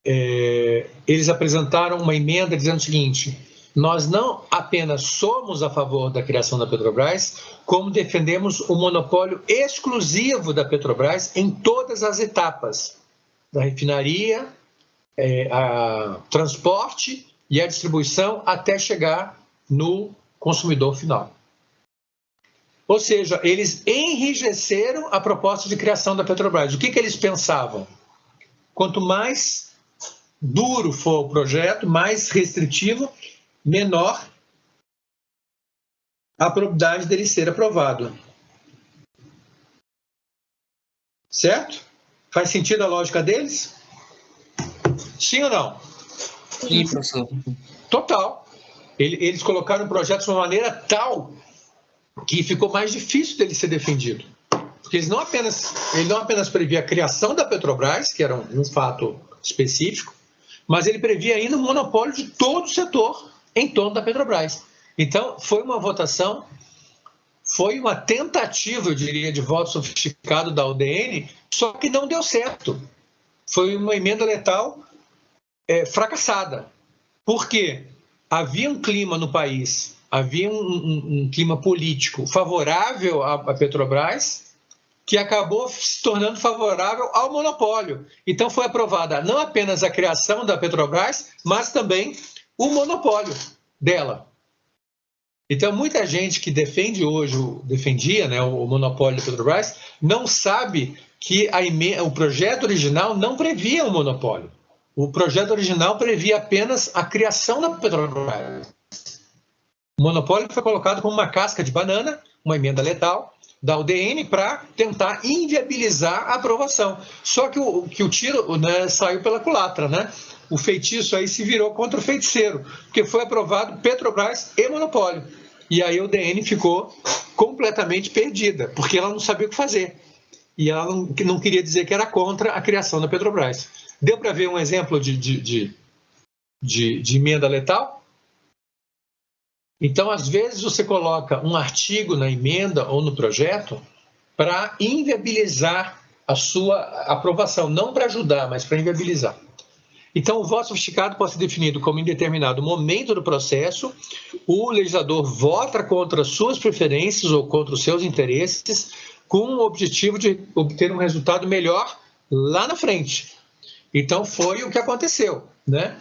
Eles apresentaram uma emenda dizendo o seguinte: nós não apenas somos a favor da criação da Petrobras, como defendemos o monopólio exclusivo da Petrobras em todas as etapas, da refinaria, a transporte e a distribuição até chegar no consumidor final. Ou seja, eles enrijeceram a proposta de criação da Petrobras. O que eles pensavam? Quanto mais duro for o projeto, mais restritivo, menor a probabilidade dele ser aprovado. Certo? Faz sentido a lógica deles? Sim ou não? Sim, professor. Total. Eles colocaram o projeto de uma maneira tal que ficou mais difícil dele ser defendido. Porque ele não apenas previa a criação da Petrobras, que era um fato específico, mas ele previa ainda o monopólio de todo o setor em torno da Petrobras. Então, foi uma votação, foi uma tentativa, eu diria, de voto sofisticado da UDN, só que não deu certo. Foi uma emenda letal fracassada. Por quê? Havia um clima no país, havia um clima político favorável à Petrobras, que acabou se tornando favorável ao monopólio. Então foi aprovada não apenas a criação da Petrobras, mas também o monopólio dela. Então muita gente que defendia, né, o monopólio da Petrobras, não sabe que o projeto original não previa um monopólio. O projeto original previa apenas a criação da Petrobras. O monopólio foi colocado como uma casca de banana, uma emenda letal da UDN, para tentar inviabilizar a aprovação. Só que o tiro, né, saiu pela culatra, né? O feitiço aí se virou contra o feiticeiro, porque foi aprovado Petrobras e monopólio. E aí a UDN ficou completamente perdida, porque ela não sabia o que fazer. E ela não queria dizer que era contra a criação da Petrobras. Deu para ver um exemplo de emenda letal? Então, às vezes, você coloca um artigo na emenda ou no projeto para inviabilizar a sua aprovação, não para ajudar, mas para inviabilizar. Então, o voto sofisticado pode ser definido como, em determinado momento do processo, o legislador vota contra suas preferências ou contra os seus interesses, com o objetivo de obter um resultado melhor lá na frente. Então, foi o que aconteceu, né?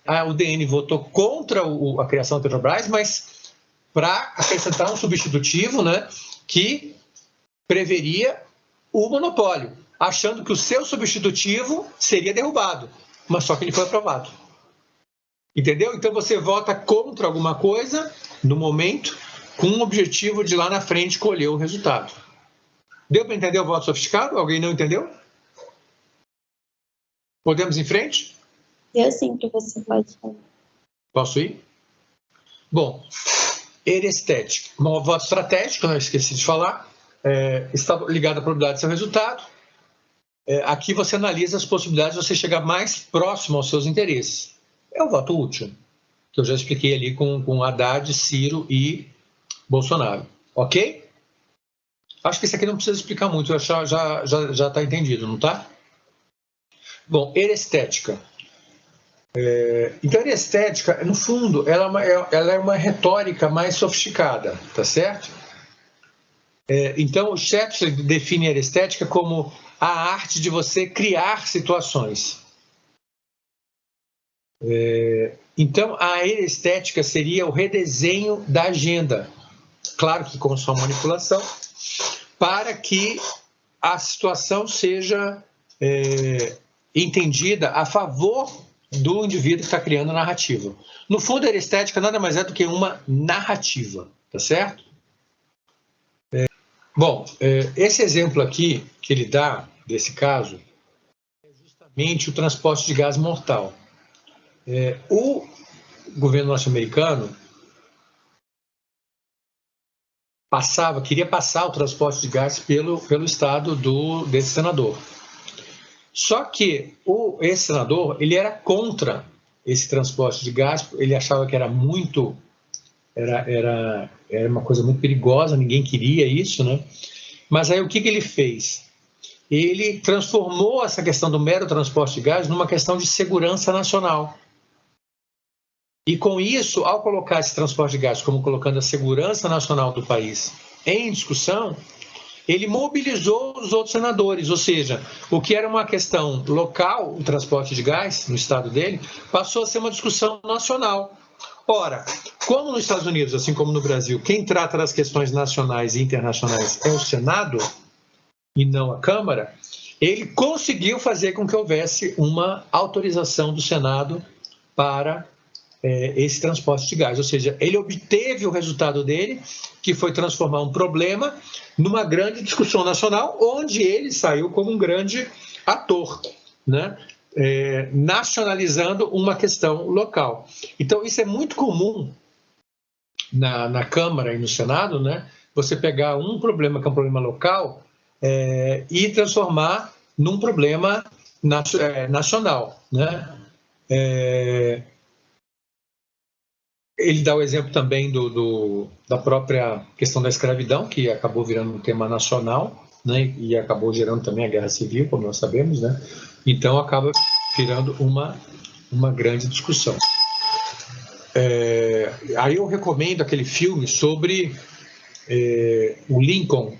A UDN votou contra a criação da Petrobras, mas para acrescentar um substitutivo, né, que preveria o monopólio, achando que o seu substitutivo seria derrubado, mas só que ele foi aprovado. Entendeu? Então você vota contra alguma coisa no momento, com o objetivo de lá na frente colher o resultado. Deu para entender o voto sofisticado? Alguém não entendeu? Podemos ir em frente? Eu sim, professor, pode falar. Posso ir? Bom, Erestética. Bom, voto estratégico, não esqueci de falar, está ligado à probabilidade do seu resultado. Aqui você analisa as possibilidades de você chegar mais próximo aos seus interesses. É o voto útil, que eu já expliquei ali com Haddad, Ciro e Bolsonaro. Ok? Acho que isso aqui não precisa explicar muito, já está entendido, não está? Bom, erestética. Então, a erestética, no fundo, ela é uma retórica mais sofisticada, tá certo? Então, o Shepard define a erestética como a arte de você criar situações. Então, a erestética seria o redesenho da agenda, claro que com sua manipulação, para que a situação seja entendida a favor do indivíduo que está criando a narrativa. No fundo, a erestética nada mais é do que uma narrativa, tá certo? Bom, esse exemplo aqui que ele dá, desse caso, é justamente o transporte de gás mortal. O governo norte-americano queria passar o transporte de gás pelo estado desse senador. Só que esse senador, ele era contra esse transporte de gás, ele achava que era uma coisa muito perigosa, ninguém queria isso, né? Mas aí o que ele fez? Ele transformou essa questão do mero transporte de gás numa questão de segurança nacional. E com isso, ao colocar esse transporte de gás como colocando a segurança nacional do país em discussão, ele mobilizou os outros senadores, ou seja, o que era uma questão local, o transporte de gás no estado dele, passou a ser uma discussão nacional. Ora, como nos Estados Unidos, assim como no Brasil, quem trata das questões nacionais e internacionais é o Senado e não a Câmara, ele conseguiu fazer com que houvesse uma autorização do Senado para esse transporte de gás, ou seja, ele obteve o resultado dele, que foi transformar um problema numa grande discussão nacional, onde ele saiu como um grande ator, né? Nacionalizando uma questão local. Então, isso é muito comum na Câmara e no Senado, né? Você pegar um problema que é um problema local e transformar num problema nacional, né? Ele dá o exemplo também da própria questão da escravidão, que acabou virando um tema nacional, né, e acabou gerando também a guerra civil, como nós sabemos, né? Então acaba virando uma grande discussão. Aí eu recomendo aquele filme sobre o Lincoln,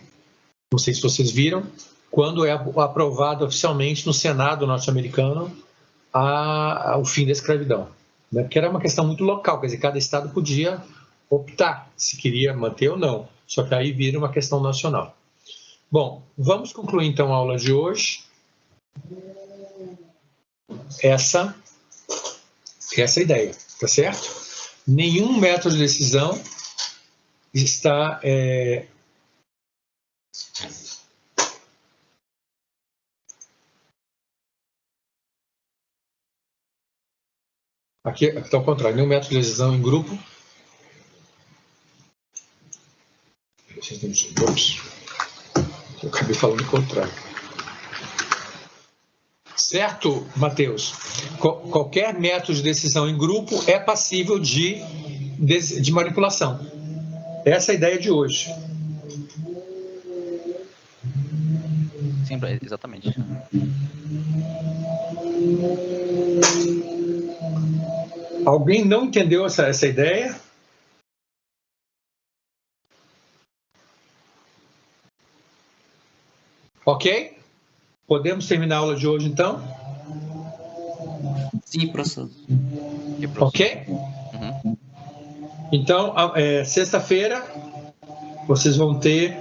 não sei se vocês viram, quando é aprovado oficialmente no Senado norte-americano o fim da escravidão. Porque era uma questão muito local, quer dizer, cada estado podia optar se queria manter ou não, só que aí vira uma questão nacional. Bom, vamos concluir então a aula de hoje. Essa é a ideia, tá certo? Nenhum método de decisão está aqui está ao contrário, nenhum método de decisão em grupo. Ops, eu acabei falando o contrário. Certo, Matheus? Qualquer método de decisão em grupo é passível de manipulação. Essa é a ideia de hoje. Sim, exatamente. Alguém não entendeu essa ideia? Ok? Podemos terminar a aula de hoje, então? Sim, professor. Ok? Uhum. Então, sexta-feira, vocês vão ter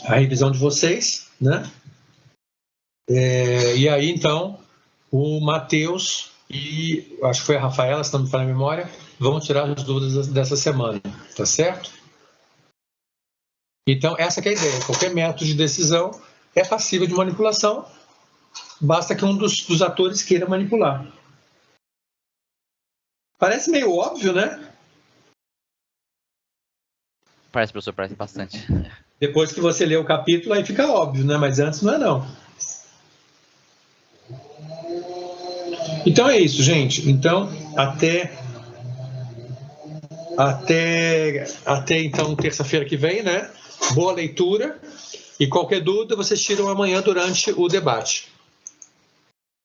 a revisão de vocês, né? E aí, então, o Matheus e acho que foi a Rafaela, se não me falha a memória, vão tirar as dúvidas dessa semana, tá certo? Então, essa que é a ideia. Qualquer método de decisão é passível de manipulação, basta que um dos atores queira manipular. Parece meio óbvio, né? Parece, professor, parece bastante. Depois que você lê o capítulo, aí fica óbvio, né? Mas antes não é não. Então é isso, gente. Então, até então terça-feira que vem, né? Boa leitura. E qualquer dúvida, vocês tiram amanhã durante o debate.